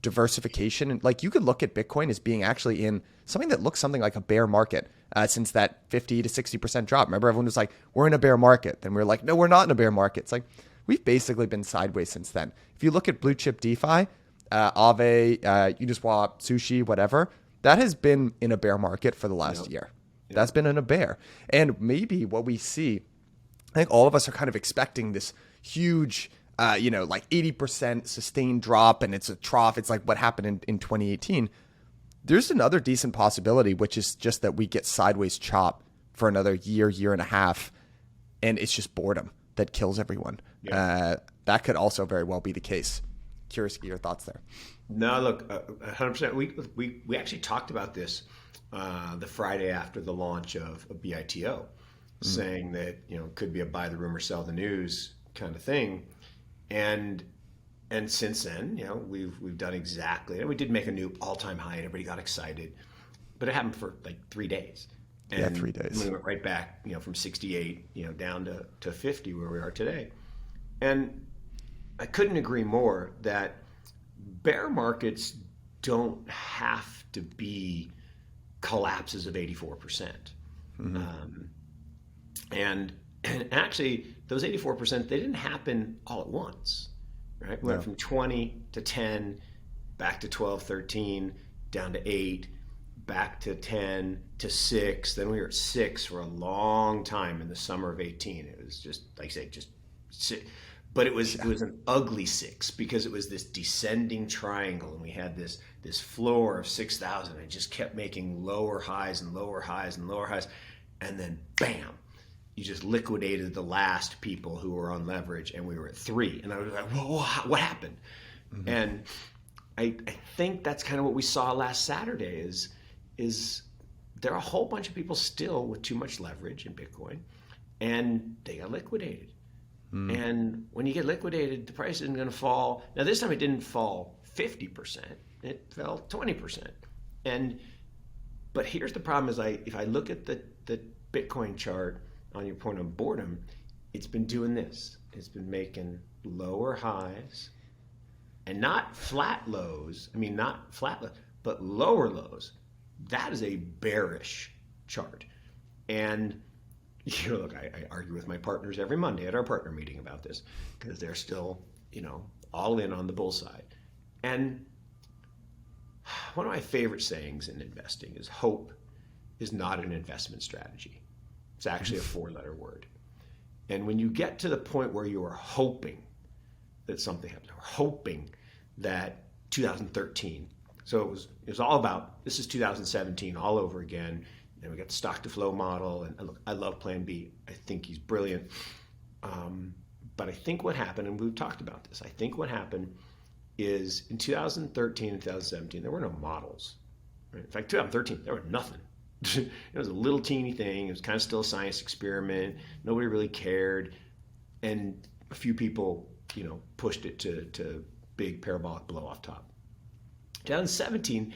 diversification. And like, you could look at Bitcoin as being actually in something that looks something like a bear market since that 50 to 60% drop. Remember, everyone was like, we're in a bear market. Then we're like, no, we're not in a bear market. It's like, we've basically been sideways since then. If you look at blue chip DeFi, Aave, Uniswap, Sushi, whatever, that has been in a bear market for the last year. That's been in a bear. And maybe what we see, I think all of us are kind of expecting this huge, like 80% sustained drop, and it's a trough. It's like what happened in 2018. There's another decent possibility, which is just that we get sideways chop for another year and a half, and it's just boredom that kills everyone. That could also very well be the case. Curious to get your thoughts there. No, look, 100%. We actually talked about this the Friday after the launch of BITO, saying that it could be a buy the rumor, sell the news kind of thing, and since then, we've done exactly. And we did make a new all-time high, and everybody got excited, but it happened for like 3 days. And 3 days. We went right back, from 68, down to 50, where we are today, and I couldn't agree more that bear markets don't have to be collapses of 84%. And actually, those 84%, they didn't happen all at once, right? We went from 20 to 10, back to 12, 13, down to 8, back to 10, to 6. Then we were at 6 for a long time in the summer of 18. It was just, like I say, just 6. But it was an ugly 6 because it was this descending triangle, and we had this floor of 6,000. It just kept making lower highs and lower highs and lower highs, and then bam, you just liquidated the last people who were on leverage, and we were at 3. And I was like, whoa, what happened? And I think that's kind of what we saw last Saturday. Is there are a whole bunch of people still with too much leverage in Bitcoin, and they got liquidated. And when you get liquidated, the price isn't going to fall. Now, this time it didn't fall 50%. It fell 20%. But here's the problem is if I look at the Bitcoin chart on your point of boredom, it's been doing this. It's been making lower highs and not flat lows. I mean, not flat lows, but lower lows. That is a bearish chart. And look, I argue with my partners every Monday at our partner meeting about this because they're still, all in on the bull side. And one of my favorite sayings in investing is hope is not an investment strategy. It's actually a 4-letter word. And when you get to the point where you are hoping that something happens, or hoping that 2013, so it was all about, this is 2017 all over again, and we got the stock to flow model, and look, I love Plan B. I think he's brilliant. But I think what happened, and we've talked about this, I think what happened is in 2013 and 2017, there were no models. Right? In fact, 2013, there was nothing. It was a little teeny thing. It was kind of still a science experiment. Nobody really cared. And a few people, pushed it to big parabolic blow off top. 2017,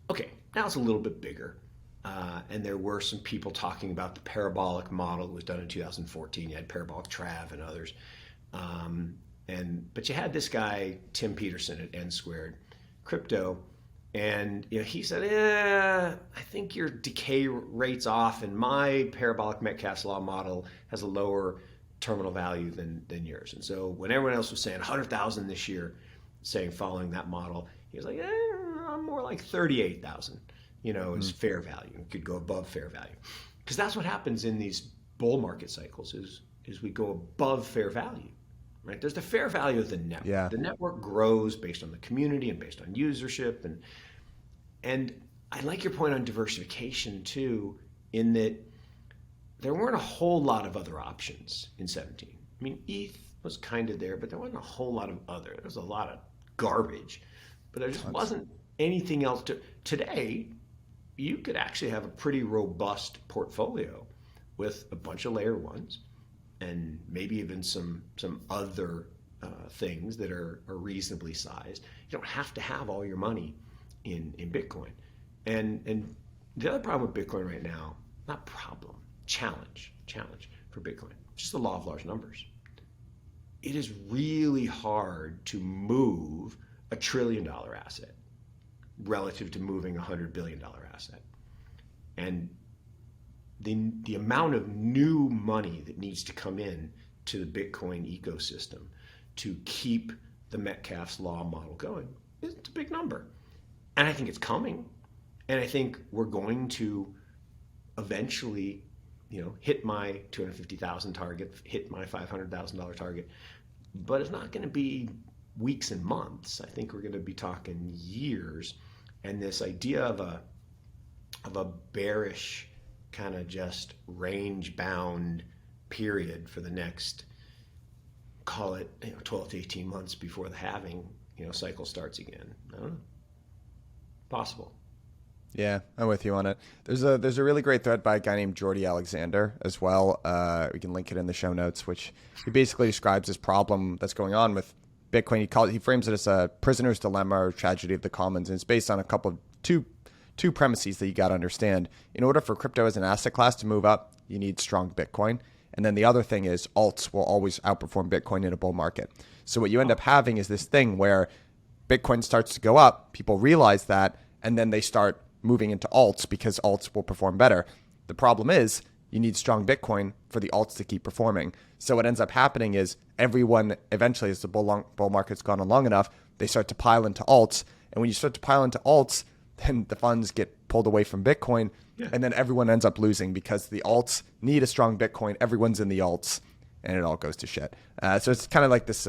okay, now it's a little bit bigger. And there were some people talking about the parabolic model that was done in 2014. You had Parabolic Trav and others. But you had this guy, Tim Peterson at N Squared Crypto, and he said, I think your decay rate's off, and my parabolic Metcalfe's law model has a lower terminal value than yours. And so when everyone else was saying 100,000 this year, following that model, he was like, I'm more like 38,000, is fair value. It could go above fair value. Because that's what happens in these bull market cycles is we go above fair value. Right? There's the fair value of the network. Yeah. The network grows based on the community and based on usership. And I like your point on diversification too, in that there weren't a whole lot of other options in 17. I mean, ETH was kind of there, but there wasn't a whole lot of other. There was a lot of garbage, but there just wasn't anything else today, you could actually have a pretty robust portfolio with a bunch of layer ones, and maybe even some other things that are reasonably sized. You don't have to have all your money in Bitcoin. And the other problem with Bitcoin right now, not problem, challenge for Bitcoin, just the law of large numbers. It is really hard to move $1 trillion asset relative to moving $100 billion asset. And the amount of new money that needs to come in to the Bitcoin ecosystem to keep the Metcalfe's law model going, it's a big number. And I think it's coming. And I think we're going to eventually, hit my 250,000 target, hit my $500,000 target. But it's not going to be weeks and months. I think we're going to be talking years. And this idea of a bearish kind of just range-bound period for the next, call it 12 to 18 months before the halving cycle starts again. I don't know. Possible. Yeah, I'm with you on it. There's a really great thread by a guy named Jordy Alexander as well. We can link it in the show notes, which he basically describes this problem that's going on with Bitcoin. He frames it as a prisoner's dilemma or tragedy of the commons, and it's based on two premises that you got to understand. In order for crypto as an asset class to move up, you need strong Bitcoin. And then the other thing is alts will always outperform Bitcoin in a bull market. So what you end up having is this thing where Bitcoin starts to go up, people realize that, and then they start moving into alts because alts will perform better. The problem is you need strong Bitcoin for the alts to keep performing. So what ends up happening is everyone eventually, as the bull market's gone on long enough, they start to pile into alts. And when you start to pile into alts, then the funds get pulled away from Bitcoin, and then everyone ends up losing because the alts need a strong Bitcoin. Everyone's in the alts, and it all goes to shit. So it's kind of like this,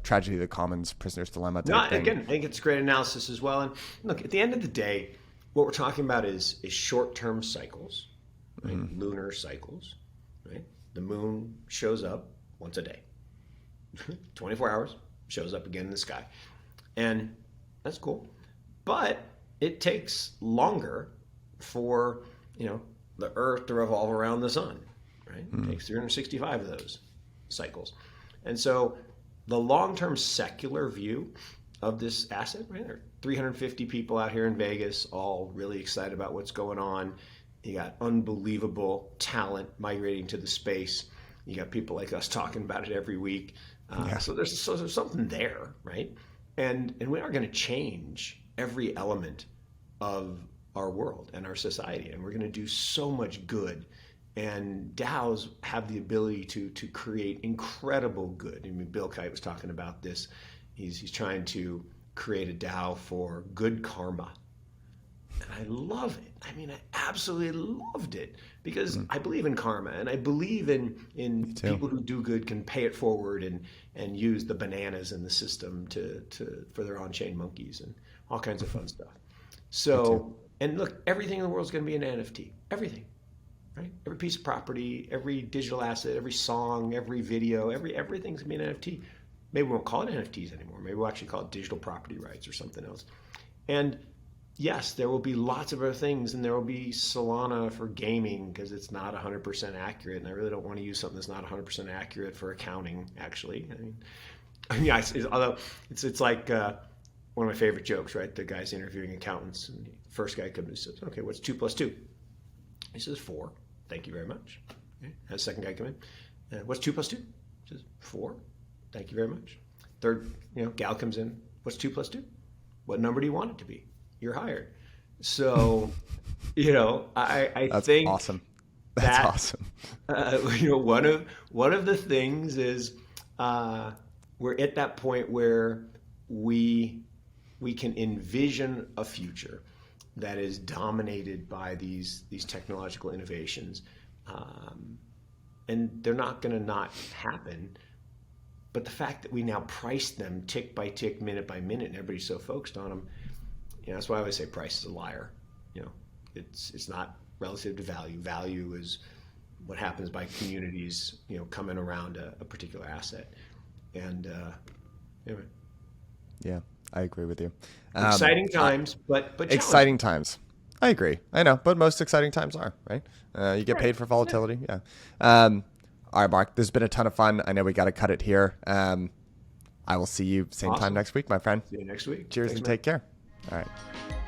tragedy of the commons, prisoner's dilemma type thing. Again, I think it's great analysis as well. And look, at the end of the day, what we're talking about is short-term cycles, right? Lunar cycles, right? The moon shows up once a day, 24 hours, shows up again in the sky, and that's cool. But it takes longer for the Earth to revolve around the sun, right? It takes 365 of those cycles, and so the long-term secular view of this asset, right? There are 350 people out here in Vegas, all really excited about what's going on. You got unbelievable talent migrating to the space. You got people like us talking about it every week. So there's something there, right? And we are going to change every element of our world and our society, and we're going to do so much good. And DAOs have the ability to create incredible good. I mean, Bill Kite was talking about this. He's trying to create a DAO for good karma. And I love it. I mean, I absolutely loved it because I believe in karma, and I believe in people who do good can pay it forward and use the bananas in the system for their on-chain monkeys and all kinds of fun stuff. So, and look, everything in the world is going to be an NFT. Everything, right? Every piece of property, every digital asset, every song, every video, everything's going to be an NFT. Maybe we won't call it NFTs anymore. Maybe we'll actually call it digital property rights or something else. And yes, there will be lots of other things, and there will be Solana for gaming because it's not 100% accurate, and I really don't want to use something that's not 100% accurate for accounting. Actually, yeah, although it's like one of my favorite jokes, right? The guy's interviewing accountants, and the first guy comes and says, "Okay, what's 2 + 2?" He says 4. Thank you very much. Okay. And the second guy come in, what's 2 + 2? He says 4. Thank you very much. Third, gal comes in, what's 2 + 2? What number do you want it to be? You're hired. So, I That's think awesome. That's awesome. One of the things is we're at that point where we can envision a future that is dominated by these technological innovations, and they're not going to not happen. But the fact that we now price them tick by tick, minute by minute, and everybody's so focused on them, that's why I always say price is a liar. It's not relative to value. Value is what happens by communities, coming around a particular asset. And anyway. Yeah, I agree with you. Exciting times, but exciting times. I agree. I know, but most exciting times are, right? You get paid for volatility. Yeah. All right, Mark, this has been a ton of fun. I know we got to cut it here. I will see you same time next week, my friend. See you next week. Cheers. Thanks, and man. take care. All right.